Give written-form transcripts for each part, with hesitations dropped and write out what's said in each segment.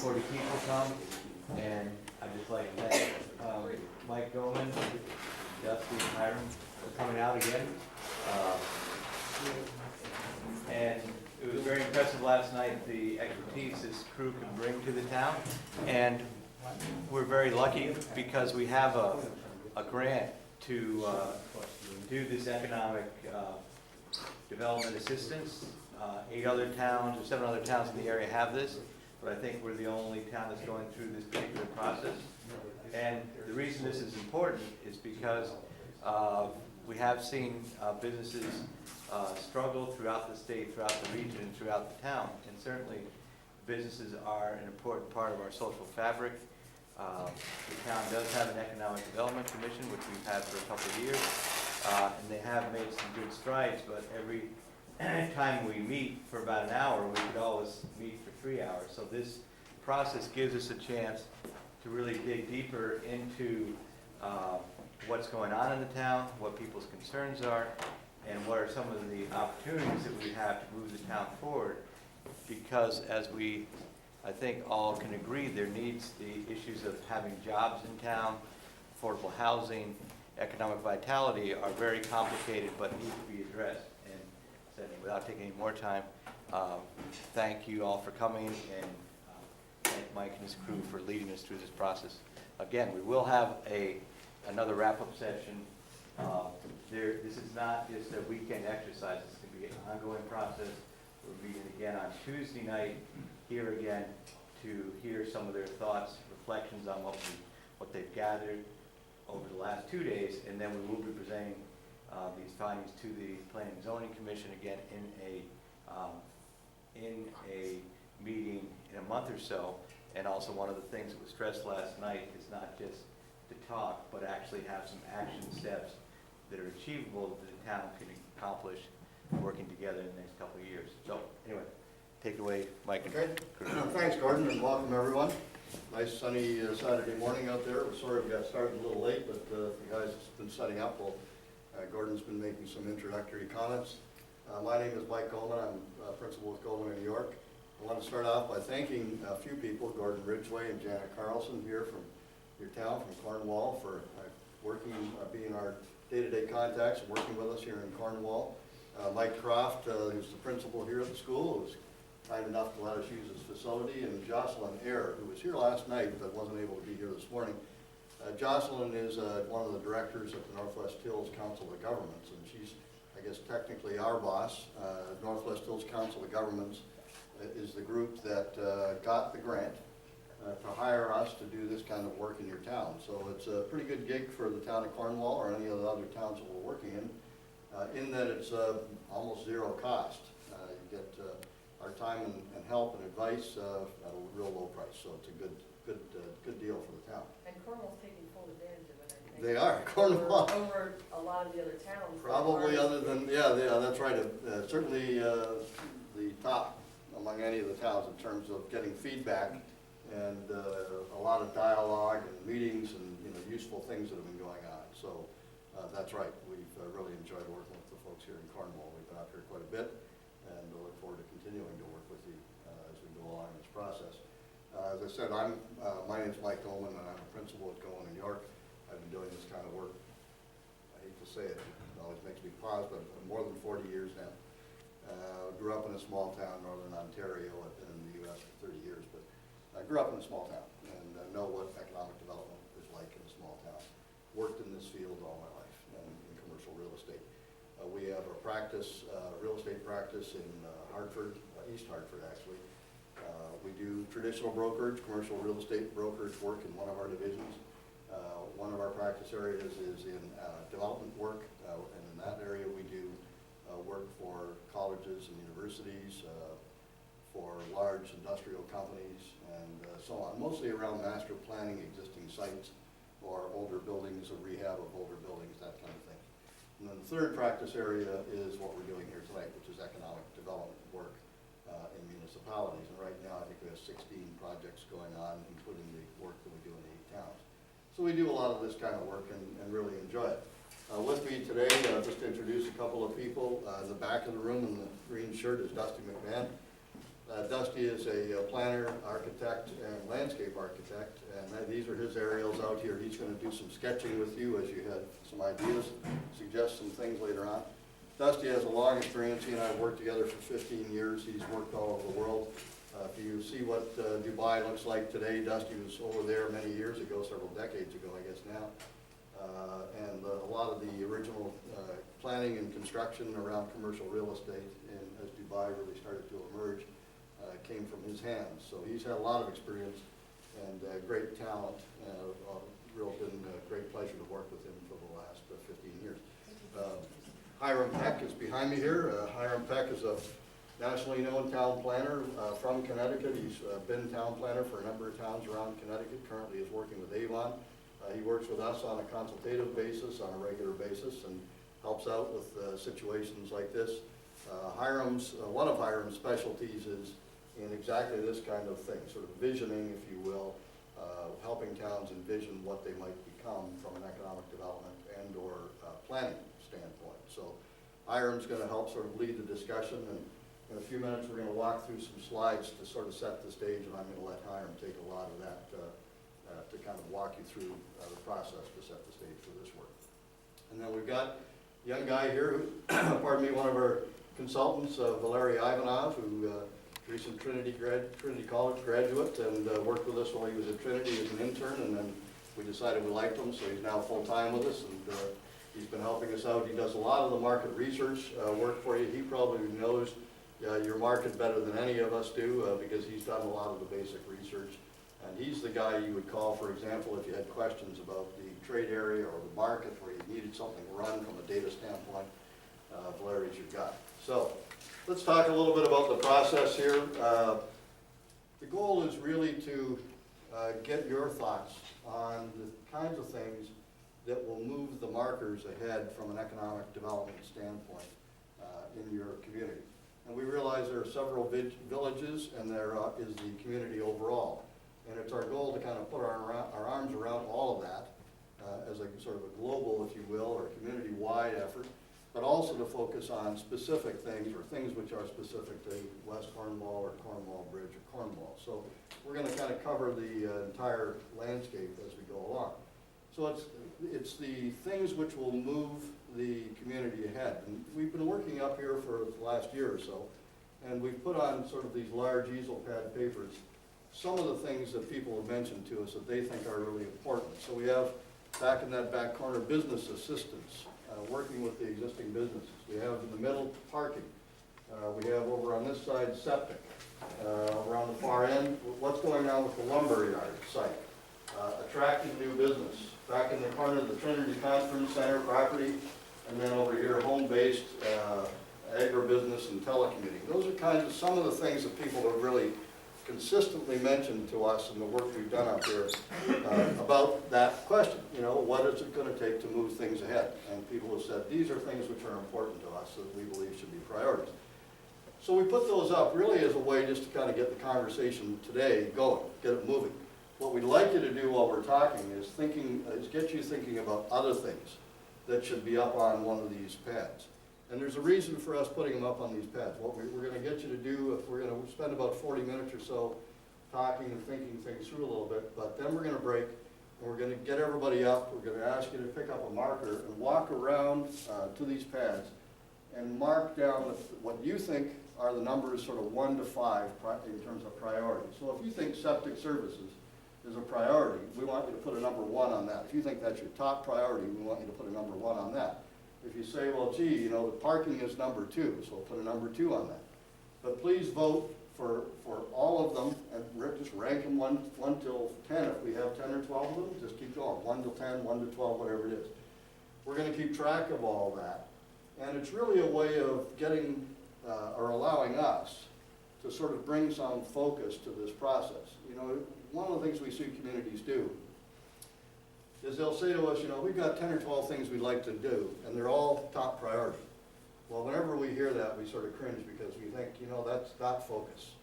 40 people come, and I'd just like to thank Mike Goldman, Dusty, and Hiram for coming out again. And it was very impressive last night, the expertise this crew can bring to the town. And we're very lucky because we have a grant to do this economic development assistance. 8 other towns or 7 other towns in the area have this, but I think we're the only town that's going through this particular process. And the reason this is important is because we have seen businesses struggle throughout the state, throughout the region, and throughout the town. And certainly businesses are an important part of our social fabric. The town does have an Economic Development Commission, which we've had for a couple of years, and they have made some good strides, but every time we meet for about an hour, we could always meet for 3 hours. So this process gives us a chance to really dig deeper into what's going on in the town, what people's concerns are, and what are some of the opportunities that we have to move the town forward. Because as we, I think, all can agree, there needs the issues of having jobs in town, affordable housing, economic vitality are very complicated but need to be addressed. And so without taking any more time, thank you all for coming, and thank Mike and his crew for leading us through this process. Again, we will have another wrap-up session. This is not just a weekend exercise. It's going to be an ongoing process. We're meeting again on Tuesday night, here again, to hear some of their thoughts, reflections on what they've gathered over the last 2 days, and then we will be presenting these findings to the Planning and Zoning Commission again in a meeting in a month or so. And also, one of the things that was stressed last night is not just to talk, but actually have some action steps that are achievable that the town can accomplish working together in the next couple of years. So anyway, take it away, Mike. Okay. Thanks, Gordon, and welcome everyone. Nice sunny Saturday morning out there. We're sorry we got started a little late, but the guys have been setting up. Well, Gordon's been making some introductory comments. My name is Mike Goldman. I'm principal with Goldman in New York. I want to start off by thanking a few people, Gordon Ridgway and Janet Carlson here from your town, from Cornwall, for being our day-to-day contacts and working with us here in Cornwall. Mike Croft, who's the principal here at the school, who was kind enough to let us use his facility, and Jocelyn Eyre, who was here last night but wasn't able to be here this morning. Jocelyn is one of the directors at the Northwest Hills Council of Governments, and she's, I guess, technically our boss. Northwest Hills Council of Governments is the group that got the grant to hire us to do this kind of work in your town. So it's a pretty good gig for the town of Cornwall or any of the other towns that we're working in that it's almost zero cost. You get our time and help and advice at a real low price. So it's a good deal for the town. And Cornwall's taking full advantage of it, I think. They are, Cornwall. Over a lot of the other towns. Probably other than, yeah, that's right. Certainly the top among any of the towns in terms of getting feedback and a lot of dialogue and meetings and useful things that have been going on. So that's right. We've really enjoyed working with the folks here in Cornwall. We've been out here quite a bit, and we look forward to continuing to work with you as we go along in this process. As I said, my name is Mike Goldman, and I'm a principal at Goldman in New York. I've been doing this kind of work, I hate to say it, it always makes me pause, but more than 40 years now. Grew up in a small town, northern Ontario. I've been in the U.S. for 30 years, but I grew up in a small town and know what economic development is like in a small town. Worked in this field all my life and in commercial real estate. We have a practice, real estate practice in Hartford, East Hartford actually. We do traditional brokerage, commercial real estate brokerage work in one of our divisions. One of our practice areas is in development work, and in that area we do work for colleges and universities, for large industrial companies, and so on, mostly around master planning existing sites or older buildings or rehab of older buildings, that kind of thing. And then the third practice area is what we're doing here tonight, which is economic development work in municipalities. And right now I think we have 16 projects going on, including the work that we do in 8 towns. So we do a lot of this kind of work and really enjoy it. With me today, just to introduce a couple of people. In the back of the room in the green shirt is Dusty McMahon. Dusty is a planner, architect, and landscape architect, and these are his aerials out here. He's going to do some sketching with you as you had some ideas, suggest some things later on. Dusty has a long experience. He and I have worked together for 15 years. He's worked all over the world. If you see what Dubai looks like today, Dusty was over there many years ago, several decades ago, I guess now. And a lot of the original planning and construction around commercial real estate, and as Dubai really started to emerge, came from his hands. So he's had a lot of experience and great talent. Real been a great pleasure to work with him for the last 15 years. Hiram Peck is behind me here. Hiram Peck is a nationally known town planner from Connecticut. He's been town planner for a number of towns around Connecticut. Currently is working with Avon. He works with us on a consultative basis, on a regular basis, and helps out with situations like this. One of Hiram's specialties is in exactly this kind of thing, sort of visioning, if you will, helping towns envision what they might become from an economic development and or planning standpoint. So Hiram's going to help sort of lead the discussion, and in a few minutes we're going to walk through some slides to sort of set the stage, and I'm going to let Hiram take a lot of that to kind of walk you through the process to set the stage for this work. And then we've got a young guy here, who, pardon me, one of our consultants, Valery Ivanov, who recent Trinity College graduate, and worked with us while he was at Trinity as an intern, and then we decided we liked him, so he's now full-time with us, and he's been helping us out. He does a lot of the market research work for you. He probably knows your market better than any of us do because he's done a lot of the basic research. And he's the guy you would call, for example, if you had questions about the trade area or the market where you needed something run from a data standpoint. Valery's your guy. So let's talk a little bit about the process here. The goal is really to get your thoughts on the kinds of things that will move the markers ahead from an economic development standpoint in your community. And we realize there are several villages, and there is the community overall. And it's our goal to kind of put our arms around all of that as a sort of a global, if you will, or community-wide effort, but also to focus on specific things or things which are specific to West Cornwall or Cornwall Bridge or Cornwall. So we're going to kind of cover the entire landscape as we go along. So it's the things which will move the community ahead. And we've been working up here for the last year or so, and we've put on sort of these large easel pad papers some of the things that people have mentioned to us that they think are really important. So we have, back in that back corner, business assistance, working with the existing businesses. We have in the middle, parking. We have over on this side, septic. Over on the far end, what's going on with the lumber yard site. Attracting new business. Back in the corner, the Trinity Conference Center property, and then over here, home-based agribusiness and telecommuting. Those are kind of some of the things that people have really consistently mentioned to us in the work we've done up here about that question. You know, what is it going to take to move things ahead? And people have said these are things which are important to us that we believe should be priorities. So we put those up really as a way just to kind of get the conversation today going, get it moving. What we'd like you to do while we're talking is get you thinking about other things that should be up on one of these pads. And there's a reason for us putting them up on these pads. What we're going to get you to do, we're going to spend about 40 minutes or so talking and thinking things through a little bit, but then we're going to break, and we're going to get everybody up. We're going to ask you to pick up a marker and walk around to these pads and mark down what you think are the numbers sort of 1 to 5 in terms of priority. So if you think septic services is a priority, we want you to put a number 1 on that. If you think that's your top priority, we want you to put a number 1 on that. If you say, well, gee, you know, the parking is number 2, so put a number 2 on that. But please vote for all of them, and just rank them 1 till 10. If we have 10 or 12 of them, just keep going, 1 to 10, 1 to 12, whatever it is. We're going to keep track of all that, and it's really a way of getting or allowing us to sort of bring some focus to this process. You know, one of the things we see communities do is they'll say to us, you know, we've got 10 or 12 things we'd like to do, and they're all top priority. Well, whenever we hear that, we sort of cringe because we think, you know, that's not focus.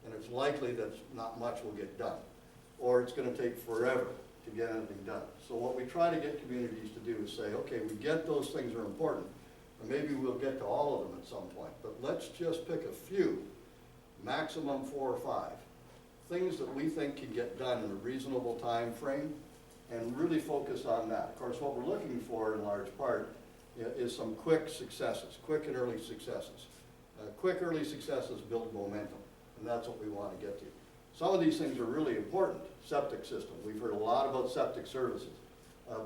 And it's likely that not much will get done, or it's going to take forever to get anything done. So what we try to get communities to do is say, okay, we get those things are important, and maybe we'll get to all of them at some point, but let's just pick a few maximum 4 or 5, things that we think can get done in a reasonable time frame, and really focus on that. Of course, what we're looking for in large part is some quick successes, quick and early successes. Quick early successes build momentum, and that's what we want to get to. Some of these things are really important. Septic system, we've heard a lot about septic services,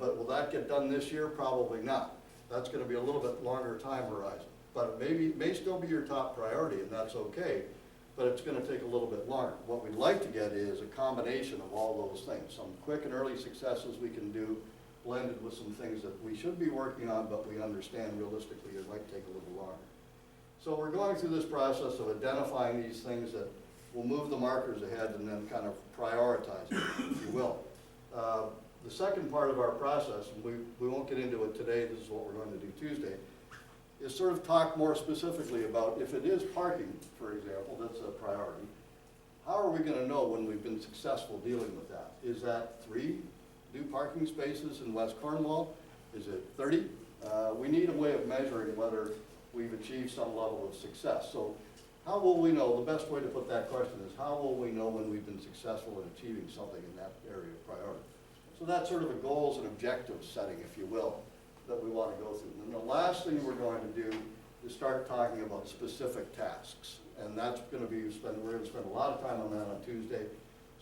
but will that get done this year? Probably not. That's going to be a little bit longer time horizon, but it may still be your top priority, and that's okay, but it's going to take a little bit longer. What we'd like to get is a combination of all those things, some quick and early successes we can do, blended with some things that we should be working on, but we understand realistically it might take a little longer. So we're going through this process of identifying these things that will move the markers ahead and then kind of prioritize it, if you will. The second part of our process, and we won't get into it today, this is what we're going to do Tuesday, is sort of talk more specifically about if it is parking, for example, that's a priority, how are we going to know when we've been successful dealing with that? Is that 3 new parking spaces in West Cornwall? Is it 30? We need a way of measuring whether we've achieved some level of success. So how will we know? The best way to put that question is, how will we know when we've been successful in achieving something in that area of priority? So that's sort of a goals and objectives setting, if you will, that we want to go through. And the last thing we're going to do is start talking about specific tasks. And that's going to be, we're going to spend a lot of time on that on Tuesday.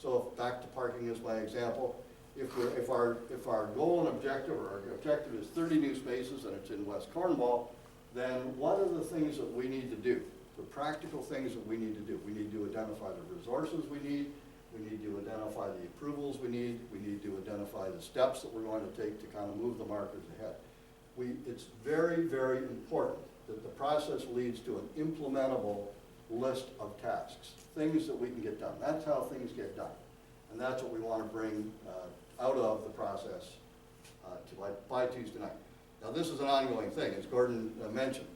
So back to parking as my example. If our goal and objective, or our objective is 30 new spaces and it's in West Cornwall, then what are the things that we need to do? The practical things that we need to do. We need to identify the resources we need to identify the approvals we need to identify the steps that we're going to take to kind of move the markers ahead. It's very, very important that the process leads to an implementable list of tasks, things that we can get done. That's how things get done. And that's what we want to bring out of the process by Tuesday night. Now, this is an ongoing thing, as Gordon mentioned.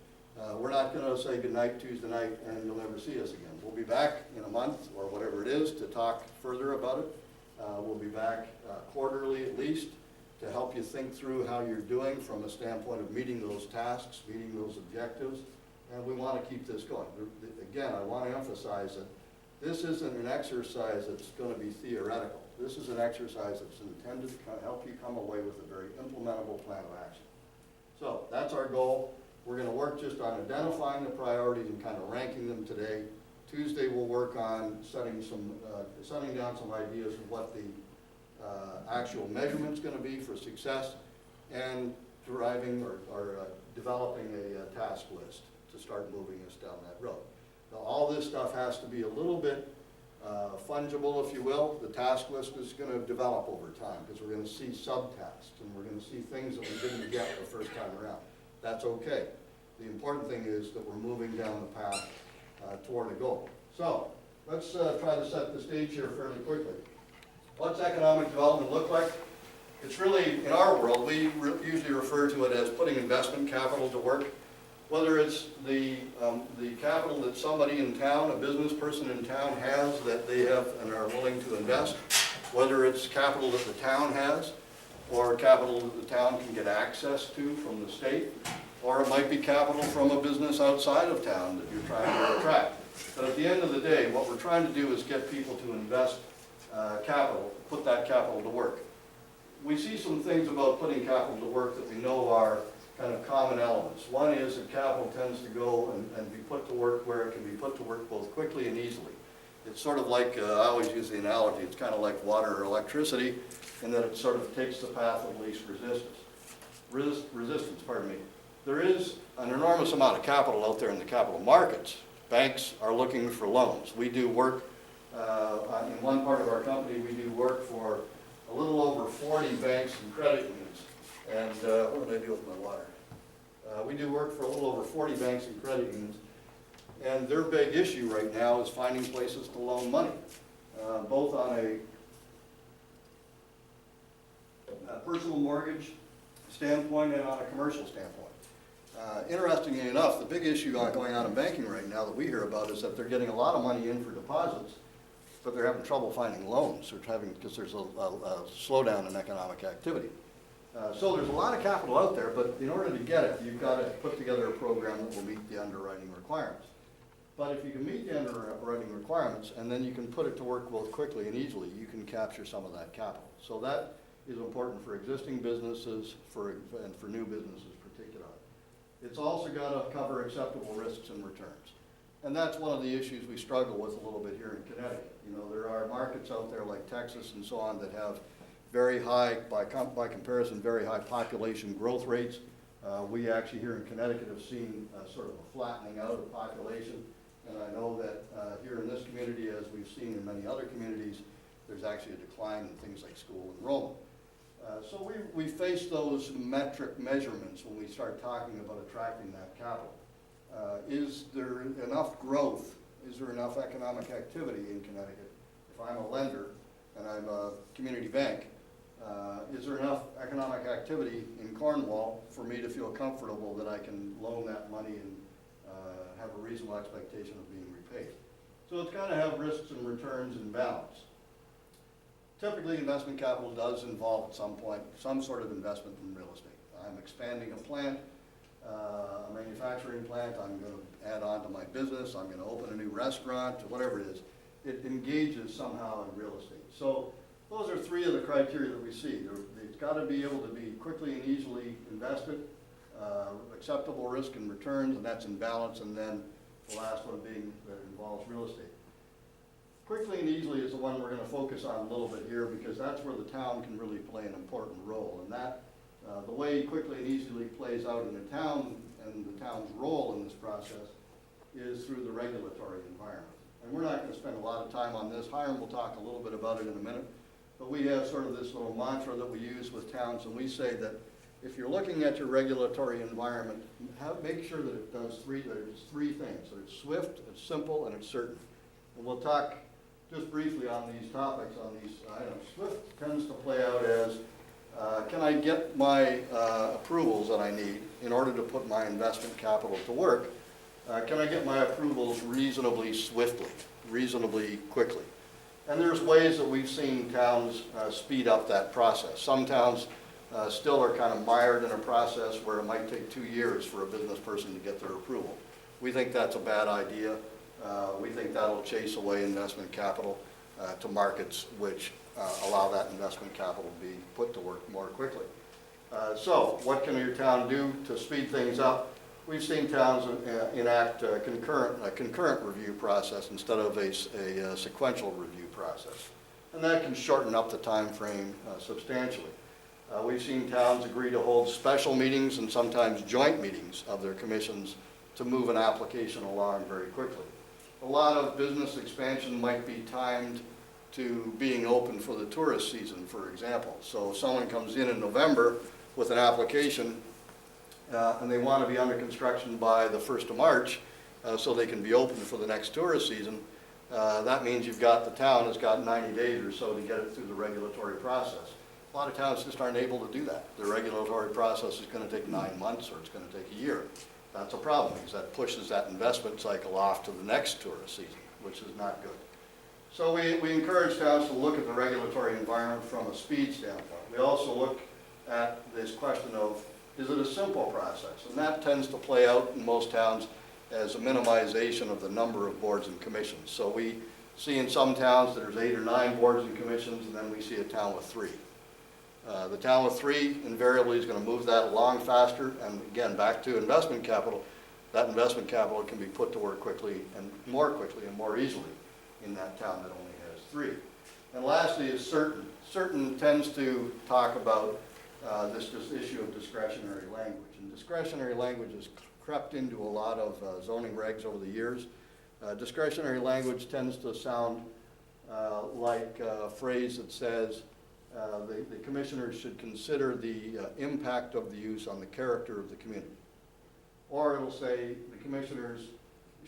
We're not going to say goodnight Tuesday night and you'll never see us again. We'll be back in a month or whatever it is to talk further about it. We'll be back quarterly at least to help you think through how you're doing from a standpoint of meeting those tasks, meeting those objectives, and we want to keep this going. Again, I want to emphasize that this isn't an exercise that's going to be theoretical. This is an exercise that's intended to help you come away with a very implementable plan of action. So that's our goal. We're going to work just on identifying the priorities and kind of ranking them today. Tuesday we'll work on setting down some ideas of what the actual measurement's going to be for success, and deriving or developing a task list to start moving us down that road. Now, all this stuff has to be a little bit fungible, if you will. The task list is going to develop over time because we're going to see subtasks and we're going to see things that we didn't get the first time around. That's okay. The important thing is that we're moving down the path toward a goal. So let's try to set the stage here fairly quickly. What's economic development look like? It's really, in our world, we usually refer to it as putting investment capital to work. Whether it's the capital that somebody in town, a business person in town has that they have and are willing to invest, whether it's capital that the town has, or capital that the town can get access to from the state, or it might be capital from a business outside of town that you're trying to attract. But at the end of the day, what we're trying to do is get people to invest capital, put that capital to work. We see some things about putting capital to work that we know are kind of common elements. One is that capital tends to go and be put to work where it can be put to work both quickly and easily. It's sort of like, I always use the analogy, it's kind of like water or electricity, in that it sort of takes the path of least resistance. There is an enormous amount of capital out there in the capital markets. Banks are looking for loans. We do work, in one part of our company, we do work for a little over 40 banks and credit unions. And what did I do with my water? We do work for a little over 40 banks and credit unions. And their big issue right now is finding places to loan money, both on a personal mortgage standpoint and on a commercial standpoint. Interestingly enough, the big issue going on in banking right now that we hear about is that they're getting a lot of money in for deposits, but they're having trouble finding loans because there's a slowdown in economic activity. So there's a lot of capital out there, but in order to get it, you've got to put together a program that will meet the underwriting requirements. But if you can meet the underwriting requirements, and then you can put it to work both quickly and easily, you can capture some of that capital. So that is important for existing businesses and for new businesses particularly. It's also got to cover acceptable risks and returns. And that's one of the issues we struggle with a little bit here in Connecticut. You know, there are markets out there like Texas and so on that have very high, by comparison, very high population growth rates. We actually here in Connecticut have seen sort of a flattening out of population. And I know that here in this community, as we've seen in many other communities, there's actually a decline in things like school enrollment. So we face those metric measurements when we start talking about attracting that capital. Is there enough growth? Is there enough economic activity in Connecticut? If I'm a lender and I'm a community bank, is there enough economic activity in Cornwall for me to feel comfortable that I can loan that money and have a reasonable expectation of being repaid? So it's got to have risks and returns in balance. Typically, investment capital does involve at some point some sort of investment in real estate. I'm expanding a plant, a manufacturing plant, I'm going to add on to my business, I'm going to open a new restaurant, whatever it is. It engages somehow in real estate. So those are three of the criteria that we see. It's got to be able to be quickly and easily invested, acceptable risk and returns, and that's in balance, and then the last one being that involves real estate. Quickly and easily is the one we're going to focus on a little bit here because that's where the town can really play an important role. And that, the way quickly and easily plays out in the town and the town's role in this process is through the regulatory environment. And we're not going to spend a lot of time on this. Hiram will talk a little bit about it in a minute. But we have sort of this little mantra that we use with towns, and we say that if you're looking at your regulatory environment, make sure that it does three things. That it's swift, it's simple, and it's certain. And we'll talk just briefly on these topics, on these items. Swift tends to play out as, can I get my approvals that I need in order to put my investment capital to work? Can I get my approvals reasonably swiftly, reasonably quickly? And there's ways that we've seen towns speed up that process. Some towns still are kind of mired in a process where it might take 2 years for a business person to get their approval. We think that's a bad idea. We think that'll chase away investment capital to markets which allow that investment capital to be put to work more quickly. So what can your town do to speed things up? We've seen towns enact a concurrent review process instead of a sequential review process. And that can shorten up the time frame substantially. We've seen towns agree to hold special meetings and sometimes joint meetings of their commissions to move an application along very quickly. A lot of business expansion might be timed to being open for the tourist season, for example. So if someone comes in November with an application and they want to be under construction by the 1st of March so they can be open for the next tourist season, that means the town has got 90 days or so to get it through the regulatory process. A lot of towns just aren't able to do that. The regulatory process is going to take 9 months or it's going to take a year. That's a problem because that pushes that investment cycle off to the next tourist season, which is not good. So we encourage towns to look at the regulatory environment from a speed standpoint. We also look at this question of, is it a simple process? And that tends to play out in most towns as a minimization of the number of boards and commissions. So we see in some towns that there's 8 or 9 boards and commissions, and then we see a town with 3. The town with 3 invariably is going to move that along faster, and again, back to investment capital, that investment capital can be put to work quickly and more easily in that town that only has 3. And lastly is certain. Certain tends to talk about this issue of discretionary language. And discretionary language has crept into a lot of zoning regs over the years. Discretionary language tends to sound like a phrase that says the commissioners should consider the impact of the use on the character of the community. Or it'll say the commissioners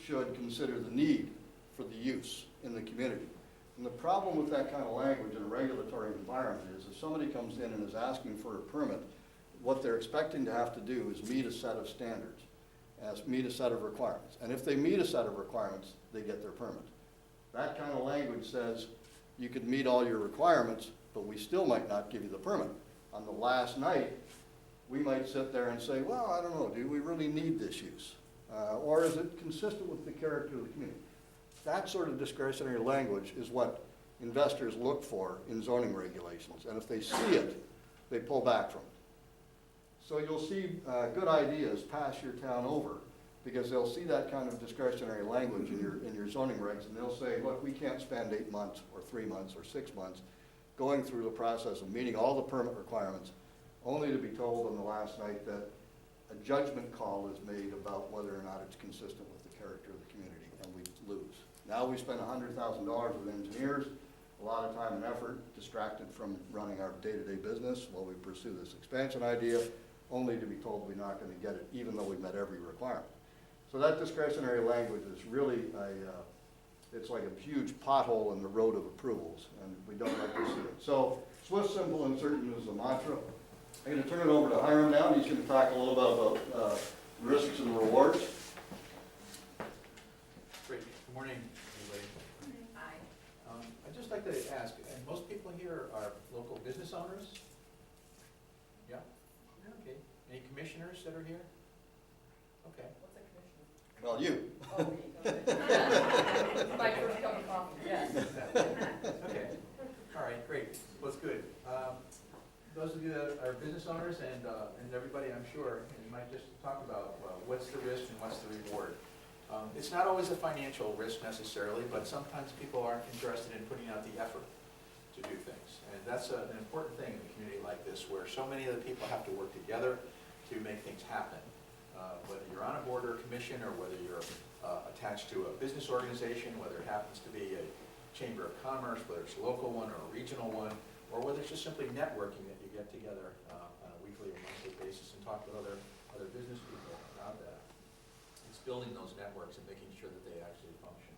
should consider the need for the use in the community. And the problem with that kind of language in a regulatory environment is if somebody comes in and is asking for a permit, what they're expecting to have to do is meet a set of standards, meet a set of requirements. And if they meet a set of requirements, they get their permit. That kind of language says you could meet all your requirements, but we still might not give you the permit. On the last night, we might sit there and say, well, I don't know, do we really need this use? Or is it consistent with the character of the community? That sort of discretionary language is what investors look for in zoning regulations, and if they see it, they pull back from it. So you'll see good ideas pass your town over, because they'll see that kind of discretionary language in your zoning regs, and they'll say, look, we can't spend 8 months, or 3 months, or 6 months going through the process of meeting all the permit requirements, only to be told on the last night that a judgment call is made about whether or not it's consistent with the character of the community, and we lose. Now we spend $100,000 with engineers, a lot of time and effort, distracted from running our day-to-day business while we pursue this expansion idea, only to be told we're not going to get it, even though we met every requirement. So that discretionary language is really it's like a huge pothole in the road of approvals, and we don't like to see it. So swift, simple, and certain is the mantra. I'm going to turn it over to Hiram now. He's going to talk a little bit about risks and rewards. Great. Good morning, everybody. Aye. I'd just like to ask, and most people here are local business owners? Yeah? Okay. Any commissioners that are here? Okay. What's a commissioner? Well, you. Oh, me, okay. My first cup of coffee, yes. Okay. All right, great. Well, it's good. Those of you that are business owners and everybody, I'm sure, you might just talk about what's the risk and what's the reward. It's not always a financial risk necessarily, but sometimes people aren't interested in putting out the effort to do things. And that's an important thing in a community like this, where so many of the people have to work together to make things happen. Whether you're on a board or a commission, or whether you're attached to a business organization, whether it happens to be a chamber of commerce, whether it's a local one or a regional one, or whether it's just simply networking that you get together on a weekly or monthly basis and talk with other business people about that. It's building those networks and making sure that they actually function.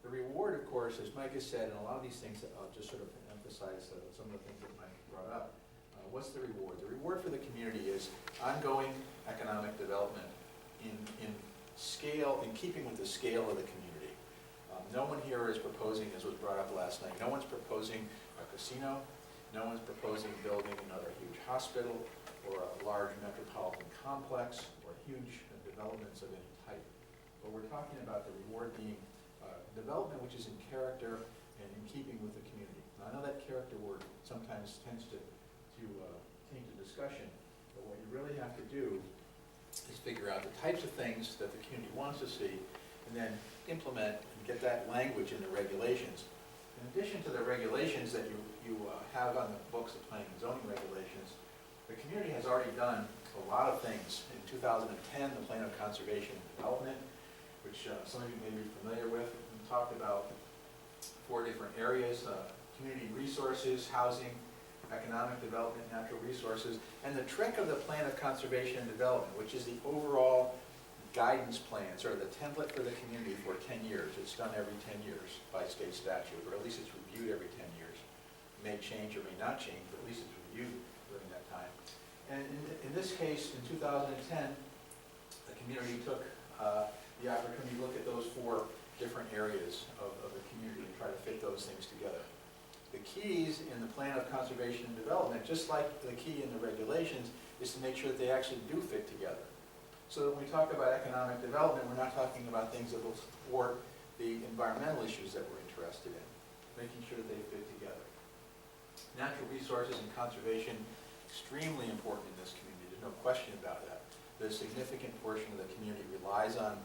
The reward, of course, as Mike has said, and a lot of these things, I'll just sort of emphasize some of the things that Mike brought up. What's the reward? The reward for the community is ongoing economic development in scale, in keeping with the scale of the community. No one here is proposing, as was brought up last night, no one's proposing a casino, no one's proposing building another huge hospital or a large metropolitan complex or huge developments of any type. But we're talking about the reward being development which is in character and in keeping with the community. Now, I know that character word sometimes tends to taint the discussion, but what you really have to do is figure out the types of things that the community wants to see and then implement and get that language in the regulations. In addition to the regulations that you have on the books, the planning and zoning regulations, the community has already done a lot of things. In 2010, the Plan of Conservation and Development, which some of you may be familiar with, we talked about 4 different areas: community resources, housing, economic development, natural resources, and the trick of the Plan of Conservation and Development, which is the overall guidance plan, sort of the template for the community for 10 years. It's done every 10 years by state statute, or at least it's reviewed every 10 years. It may change or may not change, but at least it's reviewed during that time. And in this case, in 2010, the community took the opportunity to look at those 4 different areas of the community and try to fit those things together. The keys in the Plan of Conservation and Development, just like the key in the regulations, is to make sure that they actually do fit together. So that when we talk about economic development, we're not talking about things that will support the environmental issues that we're interested in, making sure that they fit together. Natural resources and conservation, extremely important in this community, there's no question about that. The significant portion of the community relies on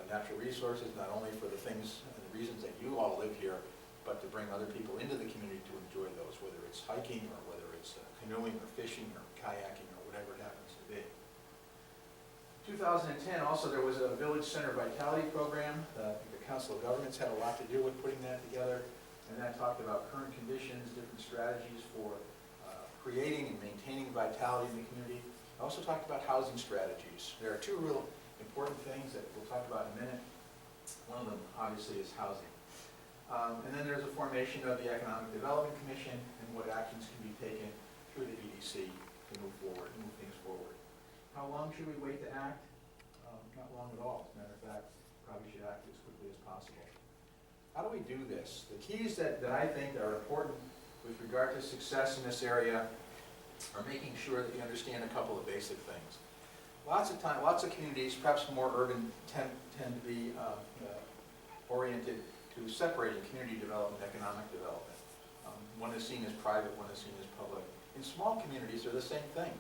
natural resources, not only for the things and the reasons that you all live here, but to bring other people into the community to enjoy those, whether it's hiking or whether it's canoeing or fishing or kayaking or whatever it happens to be. 2010, also there was a Village Center Vitality Program. The Council of Governments had a lot to do with putting that together, and that talked about current conditions, different strategies for creating and maintaining vitality in the community. I also talked about housing strategies. There are 2 real important things that we'll talk about in a minute. One of them, obviously, is housing. And then there's a formation of the Economic Development Commission and what actions can be taken through the EDC to move things forward. How long should we wait to act? Not long at all. As a matter of fact, probably should act as quickly as possible. How do we do this? The keys that I think are important with regard to success in this area are making sure that you understand a couple of basic things. lots of communities, perhaps more urban, tend to be oriented to separating community development, economic development. One is seen as private, one is seen as public. In small communities, they're the same thing.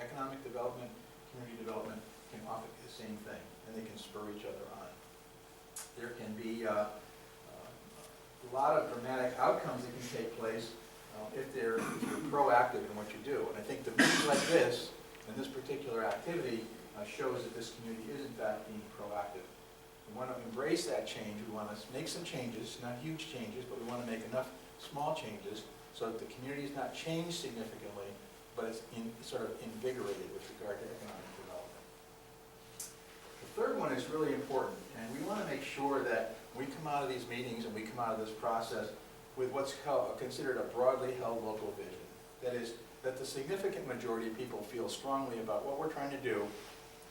Economic development, community development can often be the same thing, and they can spur each other on. There can be a lot of dramatic outcomes that can take place if you're proactive in what you do. And I think the meetings like this, and this particular activity, shows that this community is in fact being proactive. We want to embrace that change. We want to make some changes, not huge changes, but we want to make enough small changes so that the community is not changed significantly, but it's sort of invigorated with regard to economic development. The third one is really important, and we want to make sure that we come out of these meetings and we come out of this process with what's considered a broadly held local vision. That is, that the significant majority of people feel strongly about what we're trying to do,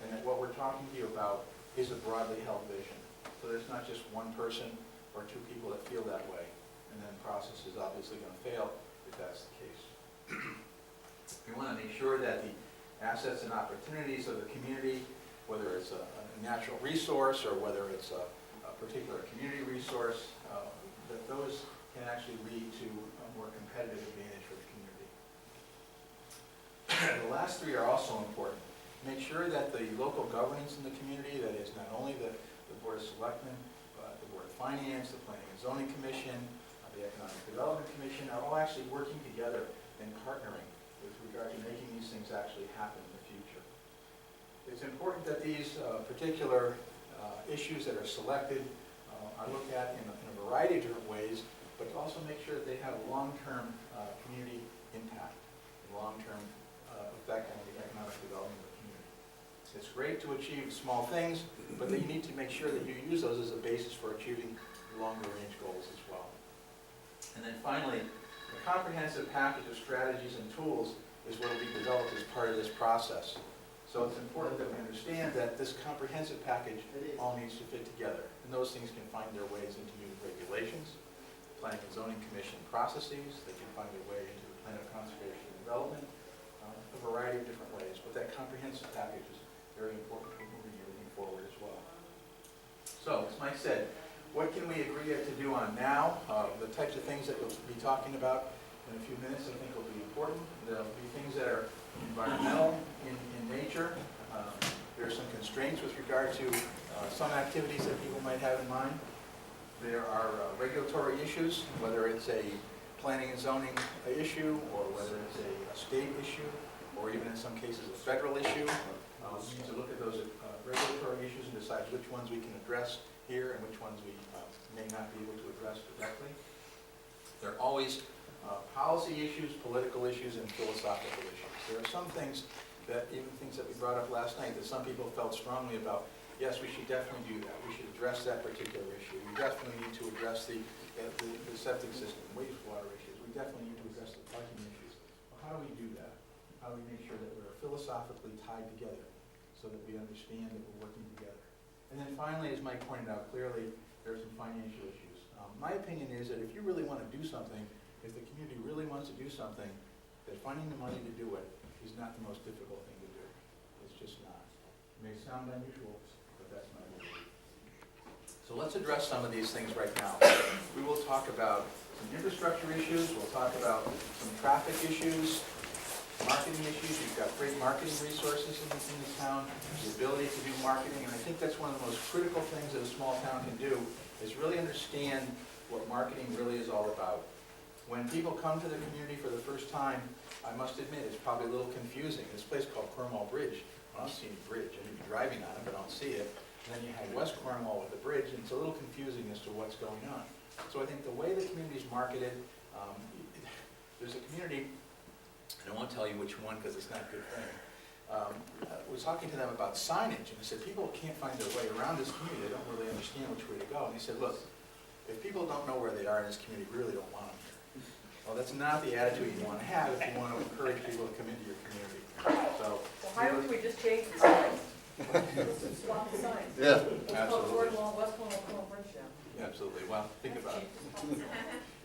and that what we're talking to you about is a broadly held vision. So there's not just one person or two people that feel that way, and then the process is obviously going to fail if that's the case. We want to make sure that the assets and opportunities of the community, whether it's a natural resource or whether it's a particular community resource, that those can actually lead to a more competitive advantage for the community. The last three are also important. Make sure that the local governance in the community, that is not only the Board of Selectmen, but the Board of Finance, the Planning and Zoning Commission, the Economic Development Commission, are all actually working together and partnering with regard to making these things actually happen in the future. It's important that these particular issues that are selected are looked at in a variety of different ways, but to also make sure that they have a long-term community impact, a long-term effect on the economic development of the community. It's great to achieve small things, but then you need to make sure that you use those as a basis for achieving longer-range goals as well. And then finally, a comprehensive package of strategies and tools is what will be developed as part of this process. So it's important that we understand that this comprehensive package all needs to fit together. And those things can find their ways into new regulations, Planning and Zoning Commission processes, they can find their way into the Plan of Conservation and Development, a variety of different ways. But that comprehensive package is very important for moving everything forward as well. So, as Mike said, what can we agree to do on now? The types of things that we'll be talking about in a few minutes I think will be important. There'll be things that are environmental in nature. There are some constraints with regard to some activities that people might have in mind. There are regulatory issues, whether it's a planning and zoning issue, or whether it's a state issue, or even in some cases a federal issue. We need to look at those regulatory issues and decide which ones we can address here and which ones we may not be able to address directly. There are always policy issues, political issues, and philosophical issues. There are some things that, even things that we brought up last night, that some people felt strongly about. Yes, we should definitely do that. We should address that particular issue. We definitely need to address the septic system, wastewater issues. We definitely need to address the parking issues. Well, how do we do that? How do we make sure that we're philosophically tied together so that we understand that we're working together? And then finally, as Mike pointed out clearly, there are some financial issues. My opinion is that if you really want to do something, if the community really wants to do something, that finding the money to do it is not the most difficult thing to do. It's just not. It may sound unusual, but that's my belief. So let's address some of these things right now. We will talk about some infrastructure issues. We'll talk about some traffic issues, marketing issues. You've got great marketing resources in the town, the ability to do marketing, and I think that's one of the most critical things that a small town can do, is really understand what marketing really is all about. When people come to the community for the first time, I must admit, it's probably a little confusing. This place called Cornwall Bridge, I don't see any bridge. I may be driving on it, but I don't see it. And then you have West Cornwall with the bridge, and it's a little confusing as to what's going on. So I think the way the community is marketed, there's a community, and I won't tell you which one because it's not a good thing. I was talking to them about signage, and I said, people can't find their way around this community. They don't really understand which way to go. And he said, look, if people don't know where they are in this community, we really don't want them here. Well, that's not the attitude you want to have if you want to encourage people to come into your community. So why don't we just change the signs? Swap the signs. Yeah. Absolutely. Cornwall, West Cornwall, Cornwall Bridge now. Absolutely. Well, think about it.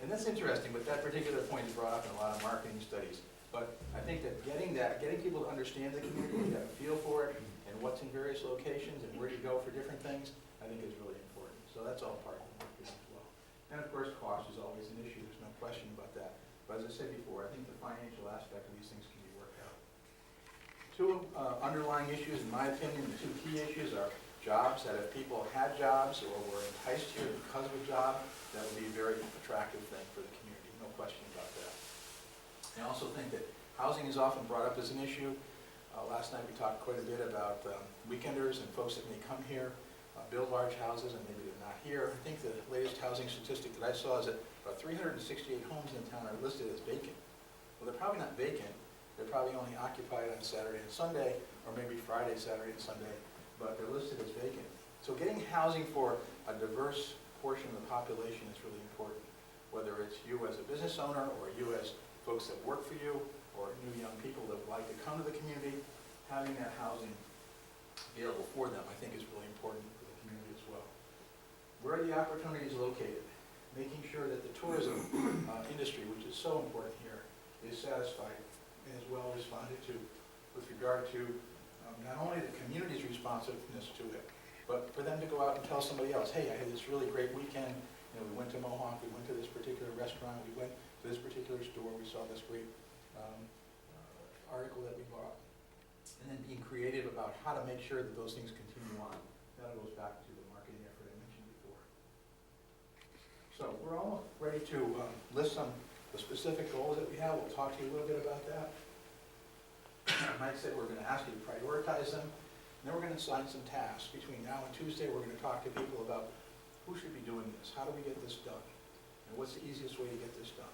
And that's interesting, but that particular point is brought up in a lot of marketing studies. But I think that getting people to understand the community, get a feel for it, and what's in various locations, and where you go for different things, I think is really important. So that's all part of the marketing as well. And of course, cost is always an issue, there's no question about that. But as I said before, I think the financial aspect of these things can be worked out. Two underlying issues, in my opinion, the two key issues are jobs, that if people had jobs or were enticed here because of a job, that would be a very attractive thing for the community, no question about that. I also think that housing is often brought up as an issue. Last night we talked quite a bit about weekenders and folks that may come here, build large houses, and maybe they're not here. I think the latest housing statistic that I saw is that about 368 homes in the town are listed as vacant. Well, they're probably not vacant. They're probably only occupied on Saturday and Sunday, or maybe Friday, Saturday, and Sunday, but they're listed as vacant. So getting housing for a diverse portion of the population is really important, whether it's you as a business owner or you as folks that work for you or new young people that would like to come to the community. Having that housing available for them, I think, is really important for the community as well. Where are the opportunities located? Making sure that the tourism industry, which is so important here, is satisfied and is well responded to with regard to not only the community's responsiveness to it, but for them to go out and tell somebody else, hey, I had this really great weekend. You know, we went to Mohawk, we went to this particular restaurant, we went to this particular store, we saw this great article that we bought. And then being creative about how to make sure that those things continue on. That goes back to the marketing effort I mentioned before. So we're almost ready to list some of the specific goals that we have. We'll talk to you a little bit about that. Mike said we're going to ask you to prioritize them. And then we're going to assign some tasks. Between now and Tuesday, we're going to talk to people about who should be doing this, how do we get this done, and what's the easiest way to get this done.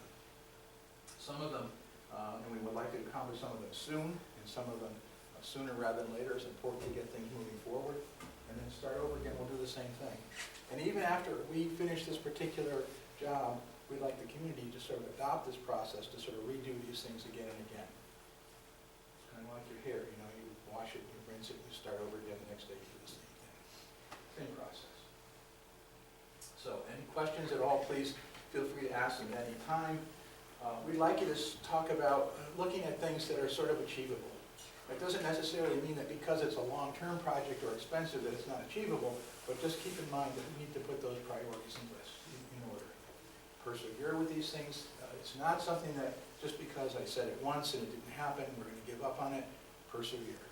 Some of them, and we would like to accomplish some of them soon, and some of them sooner rather than later. It's important to get things moving forward, and then start over again, we'll do the same thing. And even after we finish this particular job, we'd like the community to sort of adopt this process, to sort of redo these things again and again. It's kind of like your hair, you know, you wash it, you rinse it, you start over again the next day, you do the same thing. Same process. So any questions at all, please feel free to ask them at any time. We'd like you to talk about looking at things that are sort of achievable. It doesn't necessarily mean that because it's a long-term project or expensive that it's not achievable, but just keep in mind that we need to put those priorities in order. Persevere with these things. It's not something that just because I said it once and it didn't happen, we're going to give up on it. Persevere.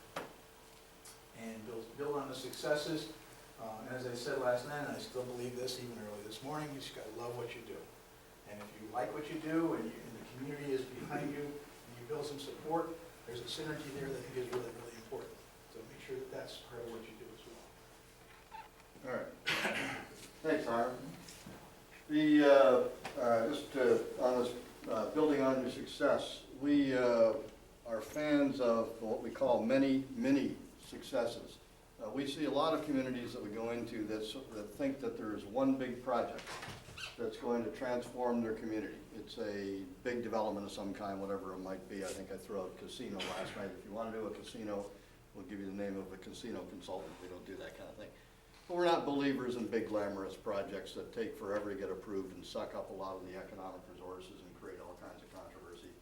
And build on the successes. And as I said last night, and I still believe this even early this morning, you just got to love what you do. And if you like what you do and the community is behind you and you build some support, there's a synergy there that I think is really, really important. So make sure that that's part of what you do as well. All right. Thanks, Hiram. On this building on your success, we are fans of what we call many successes. We see a lot of communities that we go into that think that there is one big project that's going to transform their community. It's a big development of some kind, whatever it might be. I think I threw out casino last night. If you want to do a casino, we'll give you the name of a casino consultant. We don't do that kind of thing. But we're not believers in big glamorous projects that take forever to get approved and suck up a lot of the economic resources and create all kinds of controversy.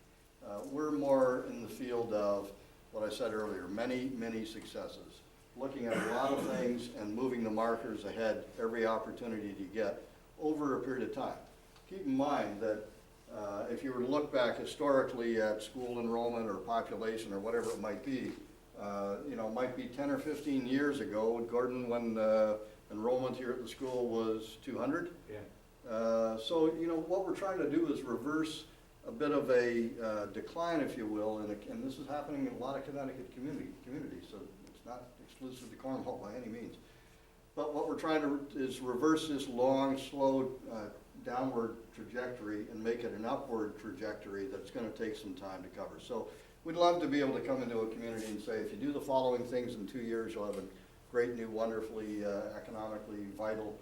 We're more in the field of what I said earlier, many successes. Looking at a lot of things and moving the markers ahead every opportunity to get over a period of time. Keep in mind that if you were to look back historically at school enrollment or population or whatever it might be, it might be 10 or 15 years ago, Gordon, when enrollment here at the school was 200. Yeah. So, what we're trying to do is reverse a bit of a decline, if you will, and this is happening in a lot of Connecticut communities, so it's not exclusive to Cornwall by any means. But what we're trying to is reverse this long, slow downward trajectory and make it an upward trajectory that's going to take some time to cover. So we'd love to be able to come into a community and say, if you do the following things in 2 years, you'll have a great new, wonderfully economically vital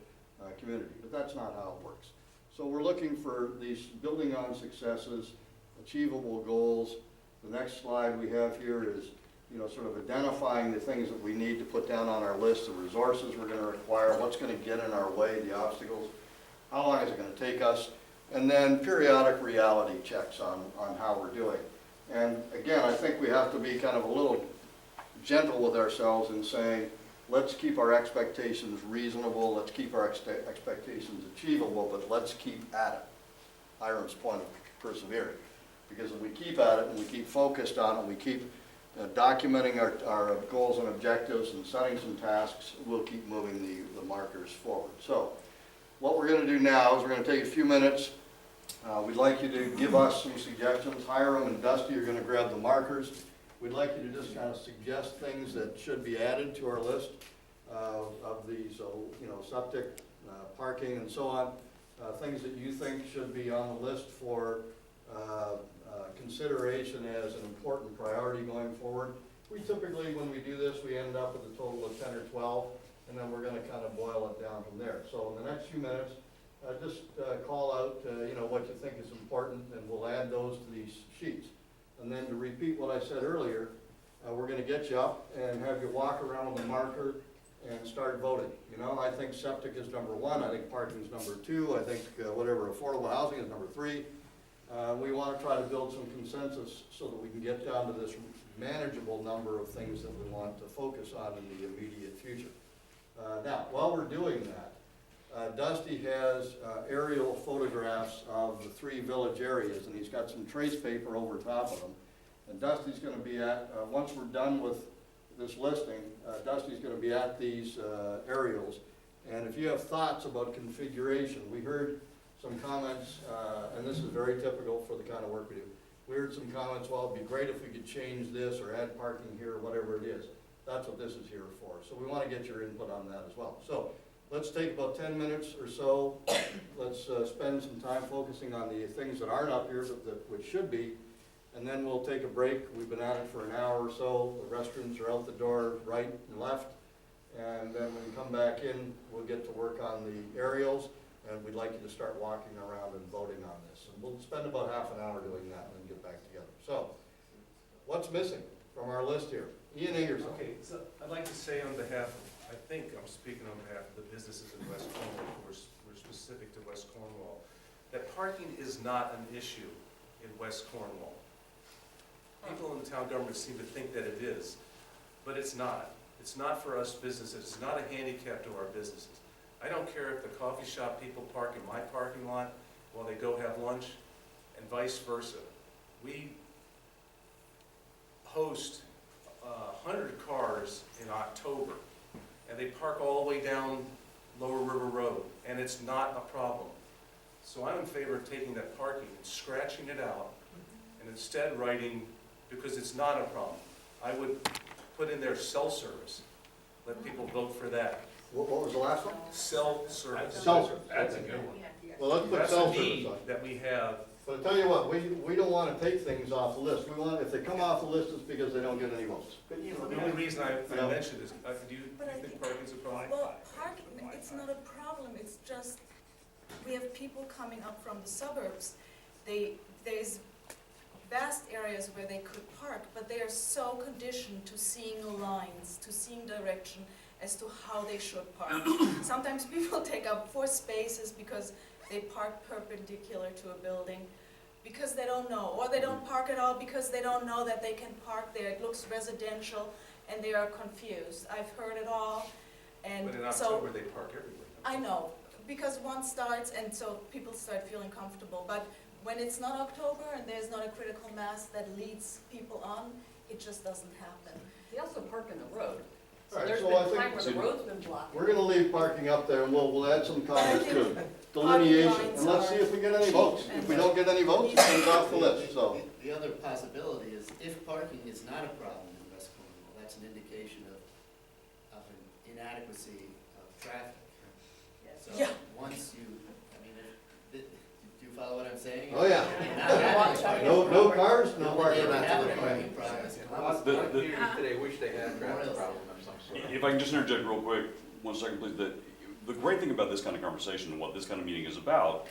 community. But that's not how it works. So we're looking for these building on successes, achievable goals. The next slide we have here is sort of identifying the things that we need to put down on our list, the resources we're going to require, what's going to get in our way, the obstacles, how long is it going to take us, and then periodic reality checks on how we're doing. And again, I think we have to be kind of a little gentle with ourselves in saying, let's keep our expectations reasonable, let's keep our expectations achievable, but let's keep at it. Hiram's point of persevering. Because if we keep at it and we keep focused on it, and we keep documenting our goals and objectives and setting some tasks, we'll keep moving the markers forward. So what we're going to do now is we're going to take a few minutes. We'd like you to give us some suggestions. Hiram and Dusty are going to grab the markers. We'd like you to just kind of suggest things that should be added to our list of these, septic, parking, and so on. Things that you think should be on the list for consideration as an important priority going forward. We typically, when we do this, we end up with a total of 10 or 12, and then we're going to kind of boil it down from there. So in the next few minutes, just call out, what you think is important, and we'll add those to these sheets. And then to repeat what I said earlier, we're going to get you up and have you walk around with a marker and start voting. I think septic is number 1. I think parking is number 2. I think affordable housing is number 3. We want to try to build some consensus so that we can get down to this manageable number of things that we want to focus on in the immediate future. Now, while we're doing that, Dusty has aerial photographs of the 3 village areas, and he's got some trace paper over top of them. And Dusty's going to be at, once we're done with this listing, Dusty's going to be at these aerials. And if you have thoughts about configuration, we heard some comments, and this is very typical for the kind of work we do. We heard some comments, well, it'd be great if we could change this or add parking here or whatever it is. That's what this is here for. So we want to get your input on that as well. So let's take about 10 minutes or so. Let's spend some time focusing on the things that aren't up here, but which should be. And then we'll take a break. We've been at it for an hour or so. The restrooms are out the door right and left. And then when we come back in, we'll get to work on the aerials. And we'd like you to start walking around and voting on this. And we'll spend about half an hour doing that and then get back together. So, what's missing from our list here? Ian Ingersoll. Okay, so I'd like to say on behalf of, I think I'm speaking on behalf of the businesses in West Cornwall, we're specific to West Cornwall, that parking is not an issue in West Cornwall. People in the town government seem to think that it is, but it's not. It's not for us businesses. It's not a handicap to our businesses. I don't care if the coffee shop people park in my parking lot while they go have lunch, and vice versa. We host 100 cars in October, and they park all the way down Lower River Road, and it's not a problem. So I'm in favor of taking that parking and scratching it out, and instead writing, because it's not a problem. I would put in there cell service. Let people vote for that. What was the last one? Cell service. Cell service. That's a good one. Well, let's put That's cell a service need on. that we have. But I tell you what, we don't want to take things off the list. We want, if they come off the list, it's because they don't get any votes. The only reason I Yeah. mentioned is, do you But I think think- parking's a problem? Well, parking, it's not a problem, it's just, we have people coming up from the suburbs. There's vast areas where they could park, but they are so conditioned to seeing the lines, to seeing direction as to how they should park. Sometimes people take up 4 spaces because they park perpendicular to a building, because they don't know, or they don't park at all because they don't know that they can park there. It looks residential, and they are confused. I've heard it all, and But in so, October, they park everywhere. I know, because one starts, and so people start feeling comfortable, but when it's not October and there's not a critical mass that leads people on, it just doesn't happen. They also park in the road. So All right, there's so been I a think- time where the road's been blocked. We're gonna leave parking up there, and we'll add some comments I to think delineation. parking And let's see if we get any votes. If we don't get any votes, it comes off the list, so. The other possibility is if parking is not a problem in West Cornwall, that's an indication of an inadequacy of traffic. So Yeah. once you, do you follow what I'm saying? Oh, yeah. No cars, no parking. They have a parking problem. Lots The- of communities today wish they had a traffic problem of some sort. If I can just interject real quick, 1 second please. The great thing about this kind of conversation and what this kind of meeting is about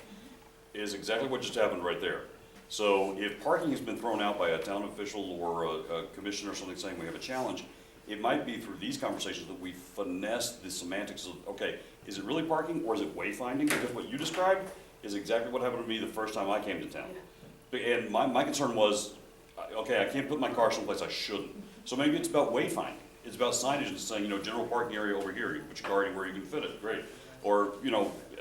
is exactly what just happened right there. So if parking has been thrown out by a town official or a commissioner or something saying we have a challenge, it might be through these conversations that we finesse the semantics of, okay, is it really parking or is it wayfinding? Because what you described is exactly what happened to me the first time I came to town. And my concern was, okay, I can't put my car someplace I shouldn't. So maybe it's about wayfinding. It's about signage and saying, general parking area over here, you put your car anywhere you can fit it, great. Or,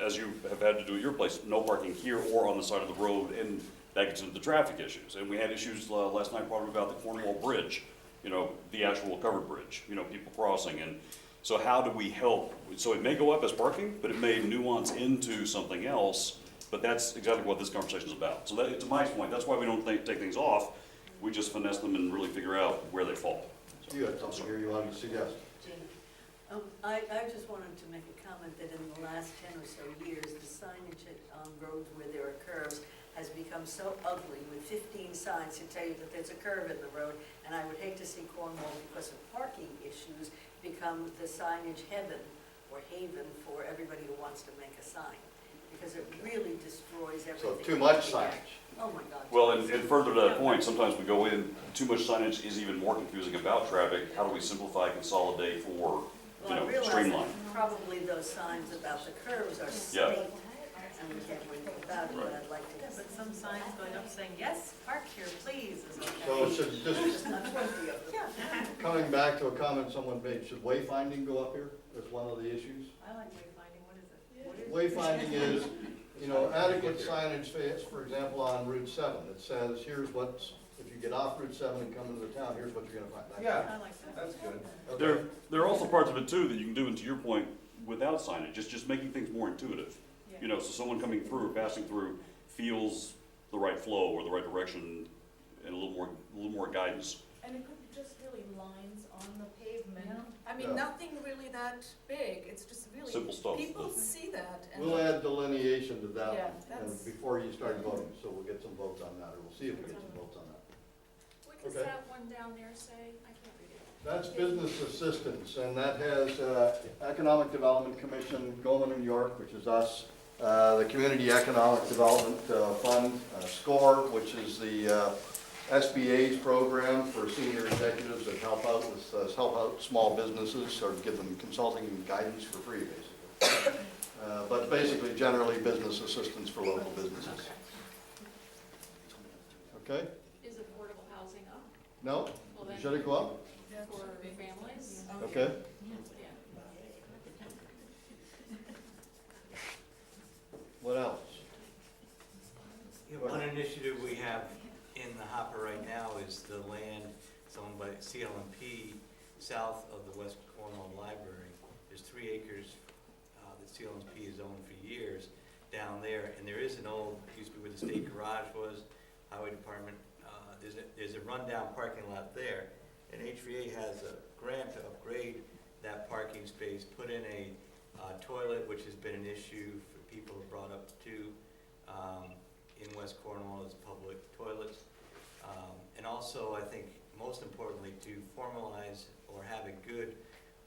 as you have had to do at your place, no parking here or on the side of the road, and that gets into the traffic issues. And we had issues last night probably about the Cornwall Bridge, the actual covered bridge, people crossing. And so how do we help? So it may go up as parking, but it may nuance into something else, but that's exactly what this conversation is about. So that, to Mike's point, that's why we don't take things off. We just finesse them and really figure out where they fall. You had something here you wanted to suggest? I just wanted to make a comment that in the last 10 or so years, the signage on roads where there are curves has become so ugly with 15 signs to tell you that there's a curve in the road. And I would hate to see Cornwall, because of parking issues, become the signage heaven or haven for everybody who wants to make a sign. Because it really destroys everything. So too much signage. Oh my God. Well, and further to that point, sometimes we go in, too much signage is even more confusing about traffic. How do we simplify, consolidate for, Well, I realize streamline? that probably those signs about the curves are Yeah. state, and we can't do anything about it, but I'd like to. But some signs going up saying, yes, park here, please, is okay. So should, just Just not 20 of them. coming back to a comment someone made, should wayfinding go up here as one of the issues? I like wayfinding, what is it? Wayfinding is, adequate signage, for example, on Route 7, that says, here's what's, if you get off Route 7 and come into the town, here's what you're gonna find. Yeah, I like that. that's good. Okay. There are also parts of it too that you can do, and to your point, without signage, just making things more intuitive. Yeah. So someone coming through or passing through feels the right flow or the right direction and a little more guidance. And it could be just really lines on the pavement. Yeah. I mean, Yeah. nothing really that big, it's just really. Simple stuff. People see that and. We'll add delineation to that Yeah, one, and that's- before you start voting, so we'll get some votes on that, or we'll see if we get some votes on that. What does Okay. that one down there say? I can't read it. That's business assistance, and that has Economic Development Commission, Goldman, New York, which is us, the Community Economic Development Fund, SCORE, which is the SBA's program for senior executives that help out small businesses, or give them consulting and guidance for free, basically. But basically, generally, business assistance for local businesses. Okay? Is affordable housing up No? Well, then- Should it go up? for families? Okay. Yeah. What else? Yeah, one initiative we have in the hopper right now is the land owned by CLMP south of the West Cornwall Library. There's 3 acres that CLMP has owned for years down there, and there is an old, used to be where the state garage was, highway department. There's a rundown parking lot there, and HVA has a grant to upgrade that parking space, put in a toilet, which has been an issue for people who brought up to in West Cornwall as public toilets. And also, I think, most importantly, to formalize or have a good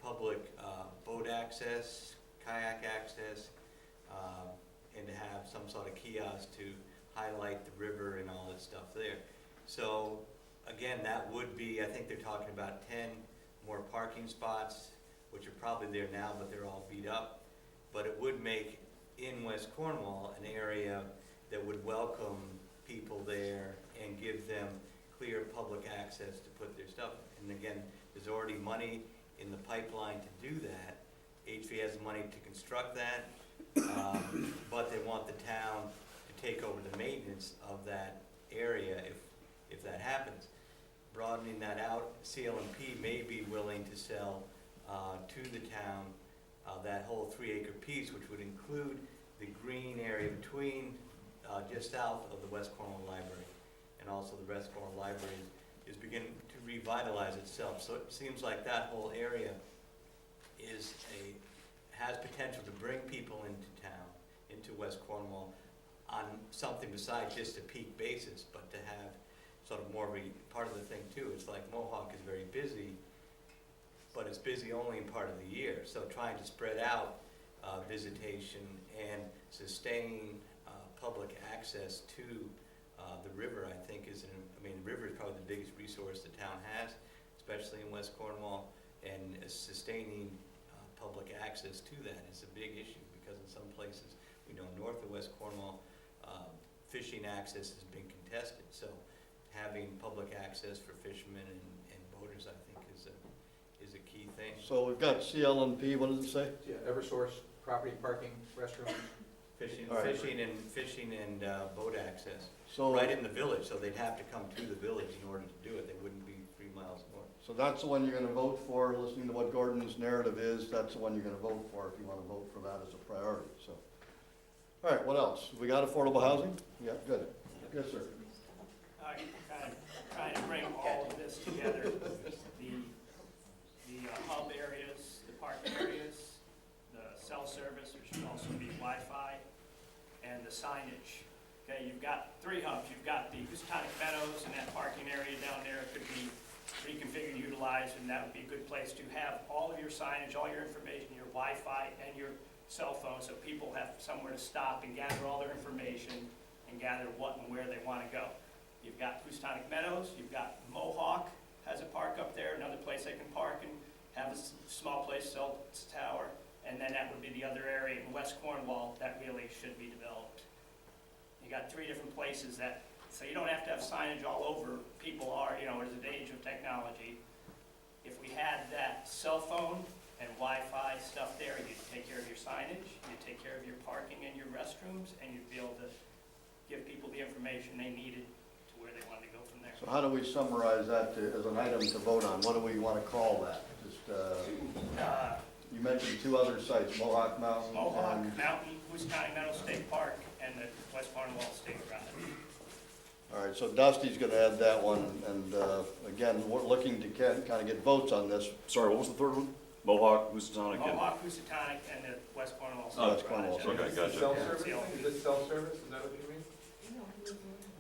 public boat access, kayak access, and to have some sort of kiosk to highlight the river and all that stuff there. So, again, that would be, I think they're talking about 10 more parking spots, which are probably there now, but they're all beat up. But it would make, in West Cornwall, an area that would welcome people there and give them clear public access to put their stuff. And again, there's already money in the pipeline to do that. HV has the money to construct that, but they want the town to take over the maintenance of that area if that happens. Broadening that out, CLMP may be willing to sell to the town that whole 3-acre piece, which would include the green area between just south of the West Cornwall Library. And also the West Cornwall Library is beginning to revitalize itself. So it seems like that whole area has potential to bring people into town, into West Cornwall, on something besides just a peak basis, but to have sort of more of a part of the thing too. It's like Mohawk is very busy, but it's busy only in part of the year. So trying to spread out visitation and sustain public access to the river, I think the river is probably the biggest resource the town has, especially in West Cornwall, and sustaining public access to that is a big issue, because in some places, north of West Cornwall, fishing access has been contested. So having public access for fishermen and boaters, I think, is a key thing. So we've got CLNP, what does it say? Yeah, Eversource, property, parking, restrooms. Fishing, All right. fishing and boat access, So, right in the village, so they'd have to come to the village in order to do it, they wouldn't be 3 miles north. so that's the one you're gonna vote for, listening to what Gordon's narrative is, that's the one you're gonna vote for if you wanna vote for that as a priority, so. All right, what else? We got affordable housing? Yeah, good. Yes, sir. Kind of trying to bring all of this together, the hub areas, the park areas, the cell service, which should also be Wi-Fi, and the signage. Okay, you've got 3 hubs. You've got the Houstonic Meadows, and that parking area down there could be reconfigured, utilized, and that would be a good place to have all of your signage, all your information, your Wi-Fi, and your cell phone, so people have somewhere to stop and gather all their information and gather what and where they want to go. You've got Houstonic Meadows, you've got Mohawk has a park up there, another place they can park and have a small place, cell tower, and then that would be the other area in West Cornwall that really should be developed. You got 3 different places that, so you don't have to have signage all over. People are, you know, it's an age of technology. If we had that cell phone and Wi-Fi stuff there, you'd take care of your signage, you'd take care of your parking and your restrooms, and you'd be able to give people the information they needed to where they wanted to go from there. So how do we summarize that as an item to vote on? What do we wanna call that? Just, you mentioned 2 other sites, Mohawk Mountain Mohawk and... Mountain, Houstonic Meadows State Park, and the West Cornwall State Drive. All right, so Dusty's gonna add that one, and, again, we're looking to kind of get votes on this. Sorry, what was the third one? Mohawk, Houstonic, and... Mohawk, Houstonic, and the West Cornwall Oh, State West Cornwall, Drive. okay, gotcha. Self-service, is it self-service, is that what you mean?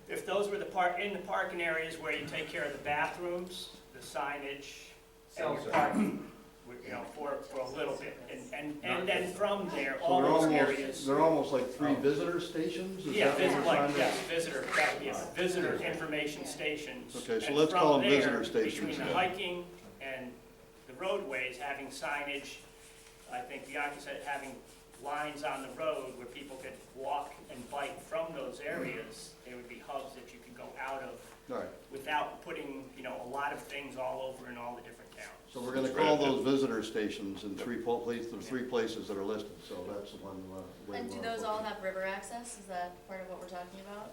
If those were the in the parking areas where you take care of the bathrooms, the signage, and your parking, you know, for a little bit, and then from there, So all those areas. they're almost like 3 visitor stations? Is Yeah, that what we're trying to- yes, visitor, that would be a visitor information stations. Okay, so And let's call from them there, visitor stations, Between the yeah. hiking and the roadways, having signage, I think Bianca said having lines on the road where people could walk and bike from those areas, they would be hubs that you could go out of All right, without putting, you know, a lot of things all over in all the different towns. so we're gonna call those visitor stations in 3 places, the 3 places that are listed, so that's the one. way And we do wanna those vote. all have river access? Is that part of what we're talking about?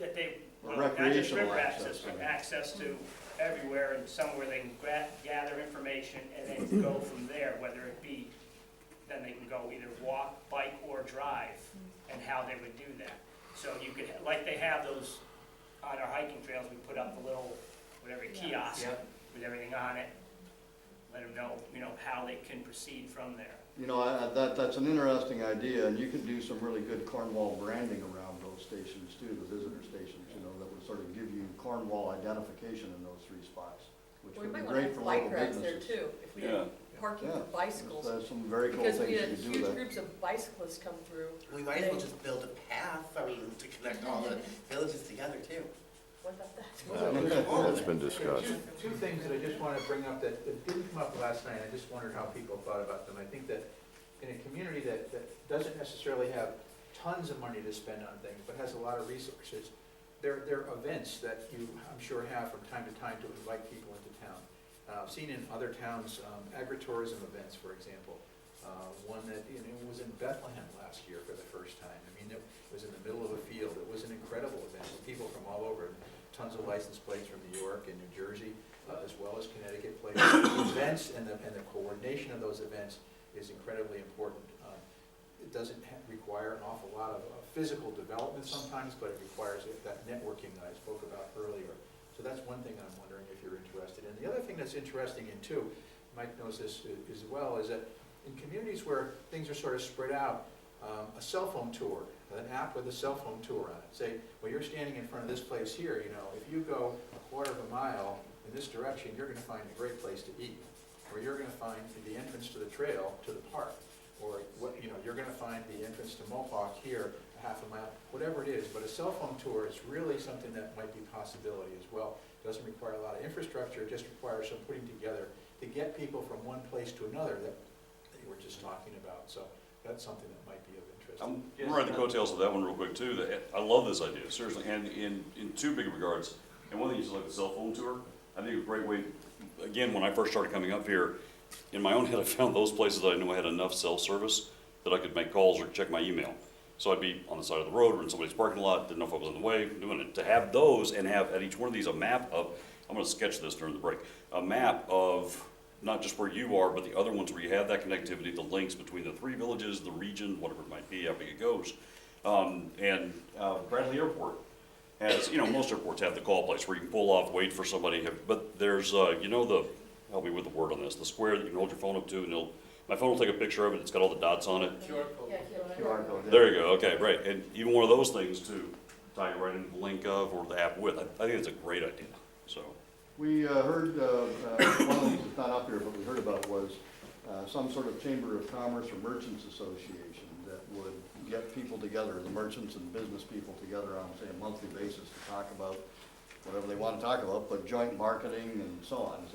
That they, Or well, not just recreational river access, access, but I mean. access to everywhere and somewhere they can gather information and then go from there, whether it be, then they can go either walk, bike, or drive, and how they would do that. So you could, like they have those, on our hiking trails, we put up the little, whatever, kiosk Yep. with everything on it. Let them know, you know, how they can proceed from there. You know, that's an interesting idea, and you could do some really good Cornwall branding around those stations too, the visitor stations, you know, that would sort of give you Cornwall identification in those 3 spots, which We would be might want to great for have local bike racks there businesses. too, if we Yeah. had parking Yeah. for bicycles. There's some very cool Because things we you had could do huge with that. groups of bicyclists come through. We might as well just build a path, I mean, to connect all the villages together too. What about that? That's been discussed. Two things that I just want to bring up that didn't come up last night, I just wondered how people thought about them. I think that in a community that doesn't necessarily have tons of money to spend on things, but has a lot of resources, there are events that you, I'm sure, have from time to time to invite people into town. I've seen in other towns, agritourism events, for example. One that, you know, was in Bethlehem last year for the first time. I mean, it was in the middle of a field. It was an incredible event with people from all over, tons of license plates from New York and New Jersey, as well as Connecticut plates. Events and the coordination of those events is incredibly important. It doesn't require an awful lot of physical development sometimes, but it requires that networking that I spoke about earlier. So that's one thing I'm wondering if you're interested in. The other thing that's interesting in too, Mike knows this as well, is that in communities where things are sort of spread out, a cell phone tour, an app with a cell phone tour on it. Say, well, you're standing in front of this place here, you know, if you go a quarter of a mile in this direction, you're gonna find a great place to eat. Or you're gonna find the entrance to the trail to the park. Or what, you know, you're gonna find the entrance to Mohawk here, a half a mile, whatever it is. But a cell phone tour is really something that might be a possibility as well. It doesn't require a lot of infrastructure, it just requires some putting together to get people from one place to another that you were just talking about. So that's something that might be of interest I'm gonna ride the coattails of that one real quick too. I love this idea, seriously, and in two big regards. And one thing is like the cell phone tour. I think a great way, again, when I first started coming up here, in my own head, I found those places that I knew I had enough cell service that I could make calls or check my email. So I'd be on the side of the road or in somebody's parking lot, didn't know if I was in the way, doing it. To have those and have at each one of these a map of, I'm gonna sketch this during the break, a map of not just where you are, but the other ones where you have that connectivity, the links between the three villages, the region, whatever it might be, how big it goes. Bradley Airport has, most airports have the call place where you can pull off, wait for somebody, but there's, help me with the word on this, the square that you can hold your phone up to, and my phone will take a picture of it, it's got all the dots on it. Yeah, QR code. There you go, okay, right, and even one of those things to tie you right into the link of or the app with, I think it's a great idea, so. We heard, one of the things that's not up here, but we heard about was some sort of Chamber of Commerce or Merchants Association that would get people together, the merchants and business people together on, say, a monthly basis to talk about whatever they want to talk about, but joint marketing and so on. Is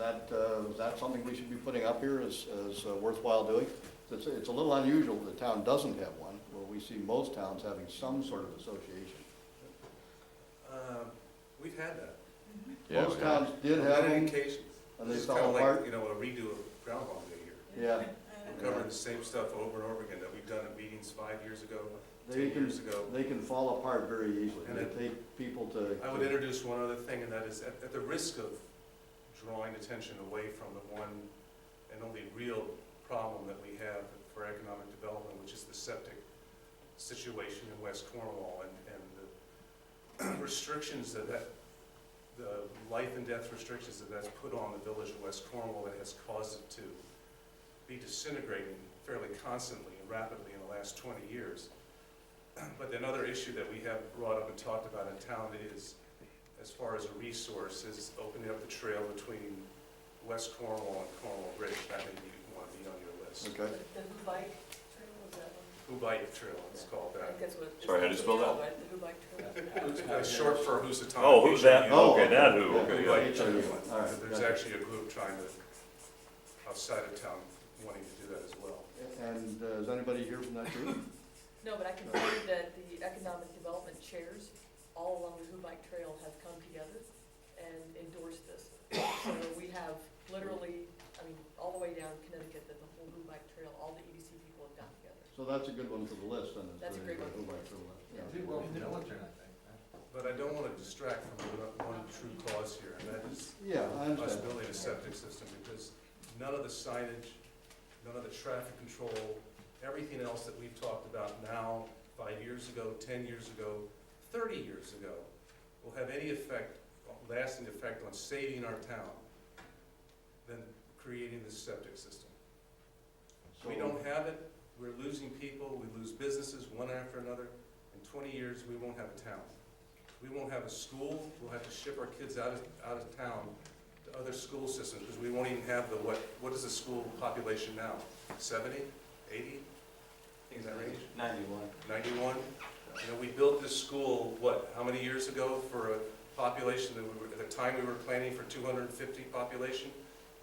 that something we should be putting up here as worthwhile doing? It's a little unusual that the town doesn't have one, where we see most towns having some sort of association. We've had that. Yeah, Most we towns did On have many them, occasions. and they It's fell kind of apart. like, a redo of Groundhog Day here. Yeah, We're covering the same stuff over and over again that we've done in meetings 5 years ago, 10 they can, years ago. they can fall apart very easily. And They take people to. I would introduce one other thing, and that is at the risk of drawing attention away from the one and only real problem that we have for economic development, which is the septic situation in West Cornwall and the restrictions the life and death restrictions that's put on the village of West Cornwall that has caused it to be disintegrating fairly constantly and rapidly in the last 20 years. But another issue that we have brought up and talked about in town is, as far as a resource, is opening up the trail between West Cornwall and Cornwall Bridge. That may want to be on your list. Okay. The bike trail, is that one? Hubite Trail, it's called I that. think that's what. Sorry, how do you spell that? Right, the Hubite Trail. Short for Housatonic. Oh, who's that? Oh, Okay, that who, okay. okay, Hubite yeah. Trail. All right, There's gotcha. actually a group trying to, outside of town, wanting to do that as well. And is anybody here from that group? No, but I can tell you that the economic development chairs all along the Hubite Trail have come together and endorsed this. So we have literally, all the way down Connecticut, that the whole Hubite Trail, all the EDC people have gotten together. So that's a good one for the list, then. is That's a the great one. Hubite Trail list. Yeah. Did well for the military, I think. But I don't want to distract from the one true cause here, and that is Yeah, I us understand. building a septic system, because none of the signage, none of the traffic control, everything else that we've talked about now, 5 years ago, 10 years ago, 30 years ago, will have any effect, lasting effect on saving our town than creating this septic system. So- We don't have it, we're losing people, we lose businesses one after another. In 20 years, we won't have a town. We won't have a school, we'll have to ship our kids out of town to other school systems, because we won't even have what is the school population now? 70, 80? In that range? 91. 91? We built this school, how many years ago, for a population that at the time we were planning for 250 population?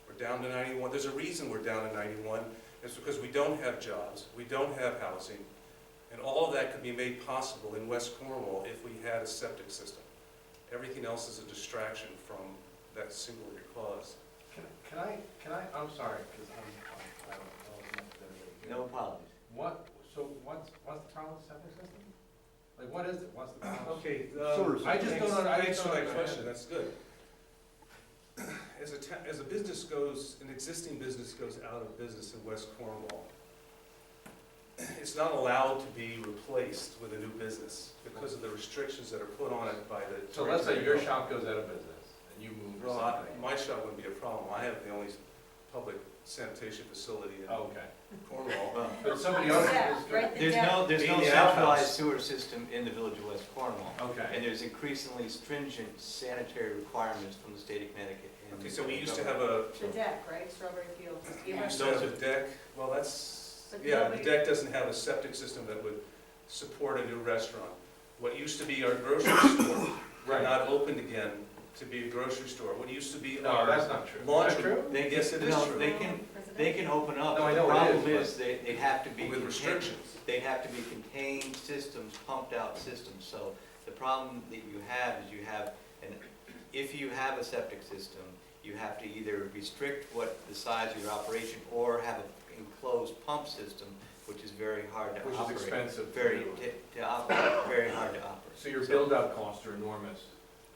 We're down to 91. There's a reason we're down to 91. It's because we don't have jobs, we don't have housing, and all of that could be made possible in West Cornwall if we had a septic system. Everything else is a distraction from that singular cause. Can I, I'm sorry, because I don't know as much as everybody here. No apologies. What's the problem with the septic system? Like, what is it? What's the problem? Okay, Sewer system. I just don't know. thanks for that question, that's good. As a business goes, an existing business goes out of business in West Cornwall, it's not allowed to be replaced with a new business because of the restrictions that are put on it by the. So let's say your shop goes out of business and you move or Well, something. my shop wouldn't be a problem, I have the only public sanitation facility in Oh, okay. Cornwall. Well, But somebody else Yeah, is. right. there's no Being the outhouse. centralized sewer system in the village of West Cornwall. Okay. And there's increasingly stringent sanitary requirements from the state of Connecticut. and Okay, so we the used to government. have The deck, right, Strawberry Fields. we used to have a deck, well, that's, But yeah, the nobody- deck doesn't have a septic system that would support a new restaurant. What used to be our grocery store, we're Right. not opened again to be a grocery store, what used to be No, our that's not true. laundry. Is that true? They Yes, it is no, true. They can open up. No, I know The it problem is, is they'd have to be. With restrictions. They'd have to be contained systems, pumped out systems. So the problem that you have is you have, if you have a septic system, you have to either restrict what the size of your operation or have an enclosed pump system, which is very hard to Which is operate. expensive to Very, do. to operate, very hard to operate. So your build-out costs are enormous.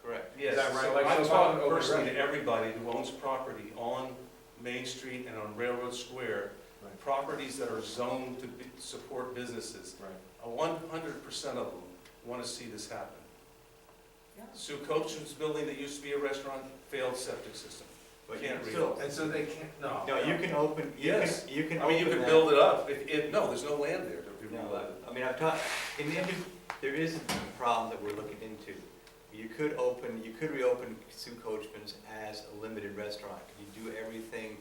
Correct. Yes, that right? so Like, I'm so talking over personally to restaurant. everybody who owns property on Main Street and on Railroad Square, Right. properties that are zoned to support businesses. Right. 100% of them want to see this happen. Sue Cochran's building that used to be a restaurant, failed septic system. But Can't you read still, it. And so they can't, no. no, you can open, you can, Yes. you can I mean, you open could that. build it up, no, there's no land there to be No, rebuilt. I mean, I've taught, there is a problem that we're looking into. You could reopen Sue Coachman's as a limited restaurant. Could you do everything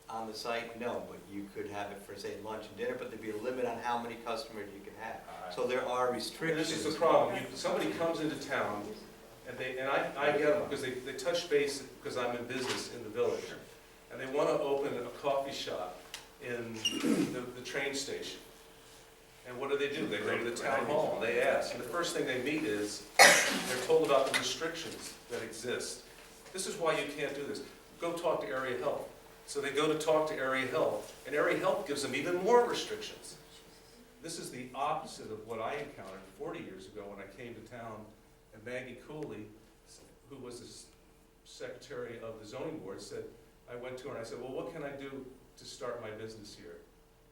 on the site? No, but you could have it for, say, lunch and dinner, but there'd be a limit on how many customers you could have. So there are And restrictions. this is the problem, somebody comes into town, and I get them, because they touch base, because I'm in business in the village, and they want to open a coffee shop in the train station. And what do? They go to the town hall, and they ask, and the first thing they meet is, they're told about the restrictions that exist. This is why you can't do this. Go talk to area health. So they go to talk to area health, and area health gives them even more restrictions. This is the opposite of what I encountered 40 years ago when I came to town, and Maggie Cooley, who was the secretary of the zoning board, said, I went to her and I said, well, what can I do to start my business here?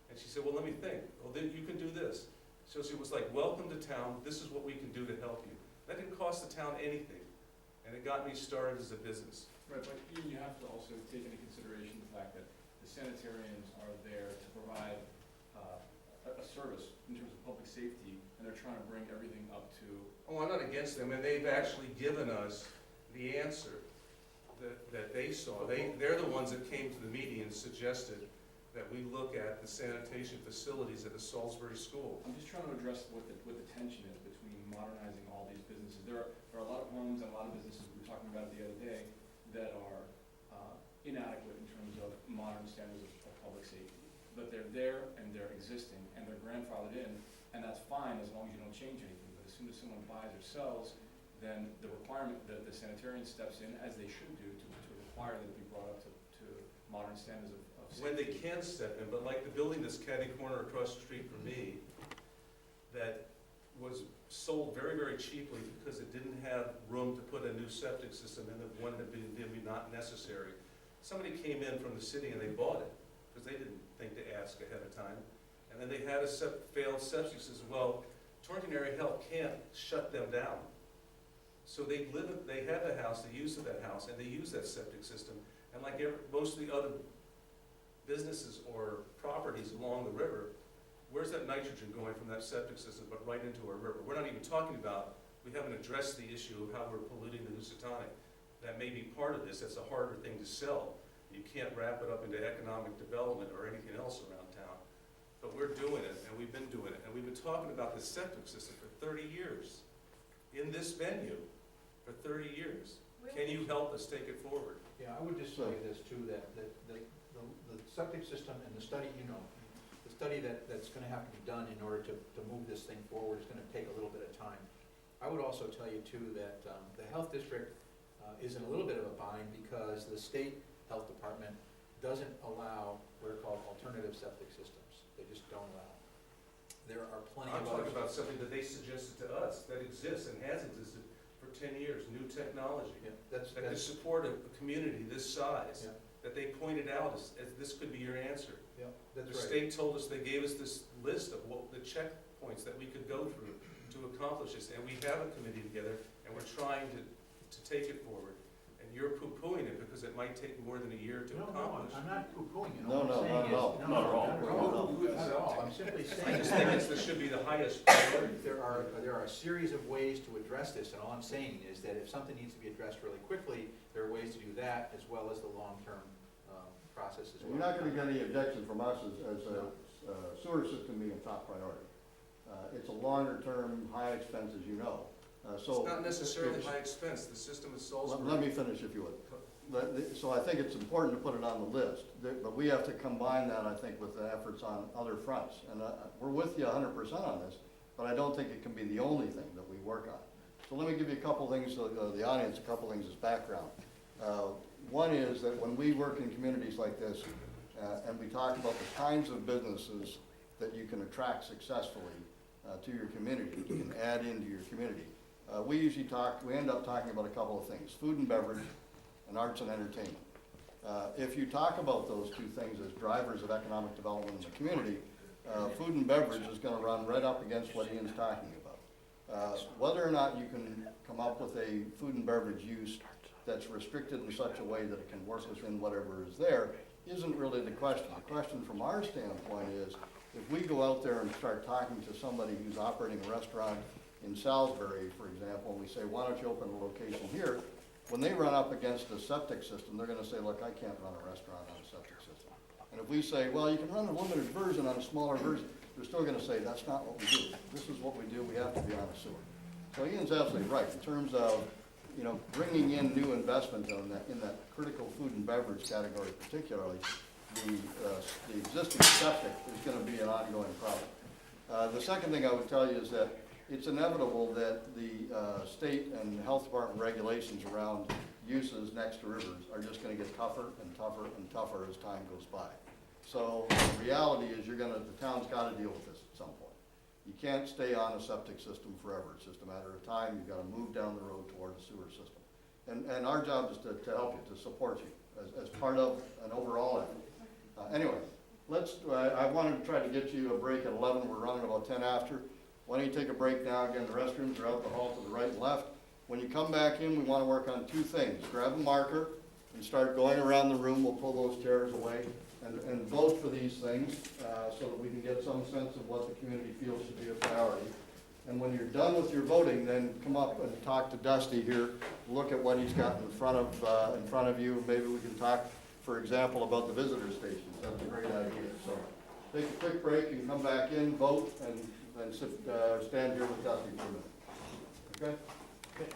And she said, well, let me think. Well, then you can do this. So she was like, welcome to town, this is what we can do to help you. That didn't cost the town anything, and it got me started as a business. Right, but you have to also take into consideration the fact that the sanitarians are there to provide a service in terms of public safety, and they're trying to bring everything up to. Oh, I'm not against them, and they've actually given us the answer that they saw. They're the ones that came to the meeting and suggested that we look at the sanitation facilities at the Salisbury School. I'm just trying to address what the tension is between modernizing all these businesses. There are a lot of homes and a lot of businesses, we were talking about it the other day, that are inadequate in terms of modern standards of public safety. But they're there and they're existing and they're grandfathered in, and that's fine as long as you don't change anything. But as soon as someone buys or sells, then the requirement that the sanitarian steps in, as they should do, to require that it be brought up to modern standards of safety. When they can step in, but like the building that's catty corner across the street from me, that was sold very, very cheaply because it didn't have room to put a new septic system in, that one had been not necessary. Somebody came in from the city and they bought it, because they didn't think to ask ahead of time. And then they had a failed septic system. Well, Torrington Area Health can't shut them down. So they had the house, they used that house, and they use that septic system. And like most of the other businesses or properties along the river, where's that nitrogen going from that septic system but right into our river? We're not even talking about, we haven't addressed the issue of how we're polluting the Housatonic. That may be part of this. That's a harder thing to sell. You can't wrap it up into economic development or anything else around town. But we're doing it, and we've been doing it. And we've been talking about this septic system for 30 years in this venue for 30 years. Can you help us take it forward? Yeah, I would just say this too, that the septic system and the study, the study that's gonna have to be done in order to move this thing forward is gonna take a little bit of time. I would also tell you too that the health district is in a little bit of a bind because the state health department doesn't allow what are called alternative septic systems. They just don't allow. There are plenty I'm of talking others. about something that they suggested to us that exists and has existed for 10 years, new technology. Yeah, That could support a community this size, Yeah. that they pointed out as this could be your answer. Yeah, that's The right. state told us, they gave us this list of what the checkpoints that we could go through to accomplish this. And we have a committee together, and we're trying to take it forward. And you're poo-pooing it because it might take more than a year to No, accomplish. I'm not poo-pooing it. No, All I'm no, saying not at is- all. No, Not at all. not at all. Not at all. I'm simply I saying just think this should be the highest priority. there are a series of ways to address this, and all I'm saying is that if something needs to be addressed really quickly, there are ways to do that as well as the long-term process as well. You're not gonna get any objection from us as a sewer system being a top priority. It's a longer term, high expense, as you know. So. It's not necessarily by expense, the system is Salisbury. Let me finish if you would. So I think it's important to put it on the list, but we have to combine that, I think, with the efforts on other fronts. And we're with you 100% on this, but I don't think it can be the only thing that we work on. So let me give you a couple things, the audience, a couple things as background. One is that when we work in communities like this, and we talk about the kinds of businesses that you can attract successfully to your community, you can add into your community. We end up talking about a couple of things: food and beverage, and arts and entertainment. If you talk about those two things as drivers of economic development in the community, food and beverage is going to run right up against what Ian's talking about. Whether or not you can come up with a food and beverage use that's restricted in such a way that it can work within whatever is there isn't really the question. The question from our standpoint is, if we go out there and start talking to somebody who's operating a restaurant in Salisbury, for example, and we say, why don't you open a location here? When they run up against a septic system, they're gonna say, look, I can't run a restaurant on a septic system. And if we say, well, you can run a limited version on a smaller version, they're still gonna say, that's not what we do. This is what we do, we have to be on a sewer. So Ian's absolutely right, in terms of, bringing in new investment in that critical food and beverage category particularly, the existing septic is gonna be an ongoing problem. The second thing I would tell you is that it's inevitable that the state and health department regulations around uses next to rivers are just gonna get tougher and tougher and tougher as time goes by. So the reality is the town's gotta deal with this at some point. You can't stay on a septic system forever. It's just a matter of time. You've gotta move down the road toward a sewer system. And our job is to help you, to support you as part of an overall effort. Anyway, I wanted to try to get you a break at 11. We're running about 10 after. Why don't you take a break now? Again, the restrooms are out the hall to the right and left. When you come back in, we want to work on two things. Grab a marker and start going around the room. We'll pull those chairs away and vote for these things so that we can get some sense of what the community feels should be a priority. And when you're done with your voting, then come up and talk to Dusty here. Look at what he's got in front of you. Maybe we can talk, for example, about the visitor stations. That's a great idea. So take a quick break and come back in, vote, and then stand here with Dusty for a minute. Okay? Okay.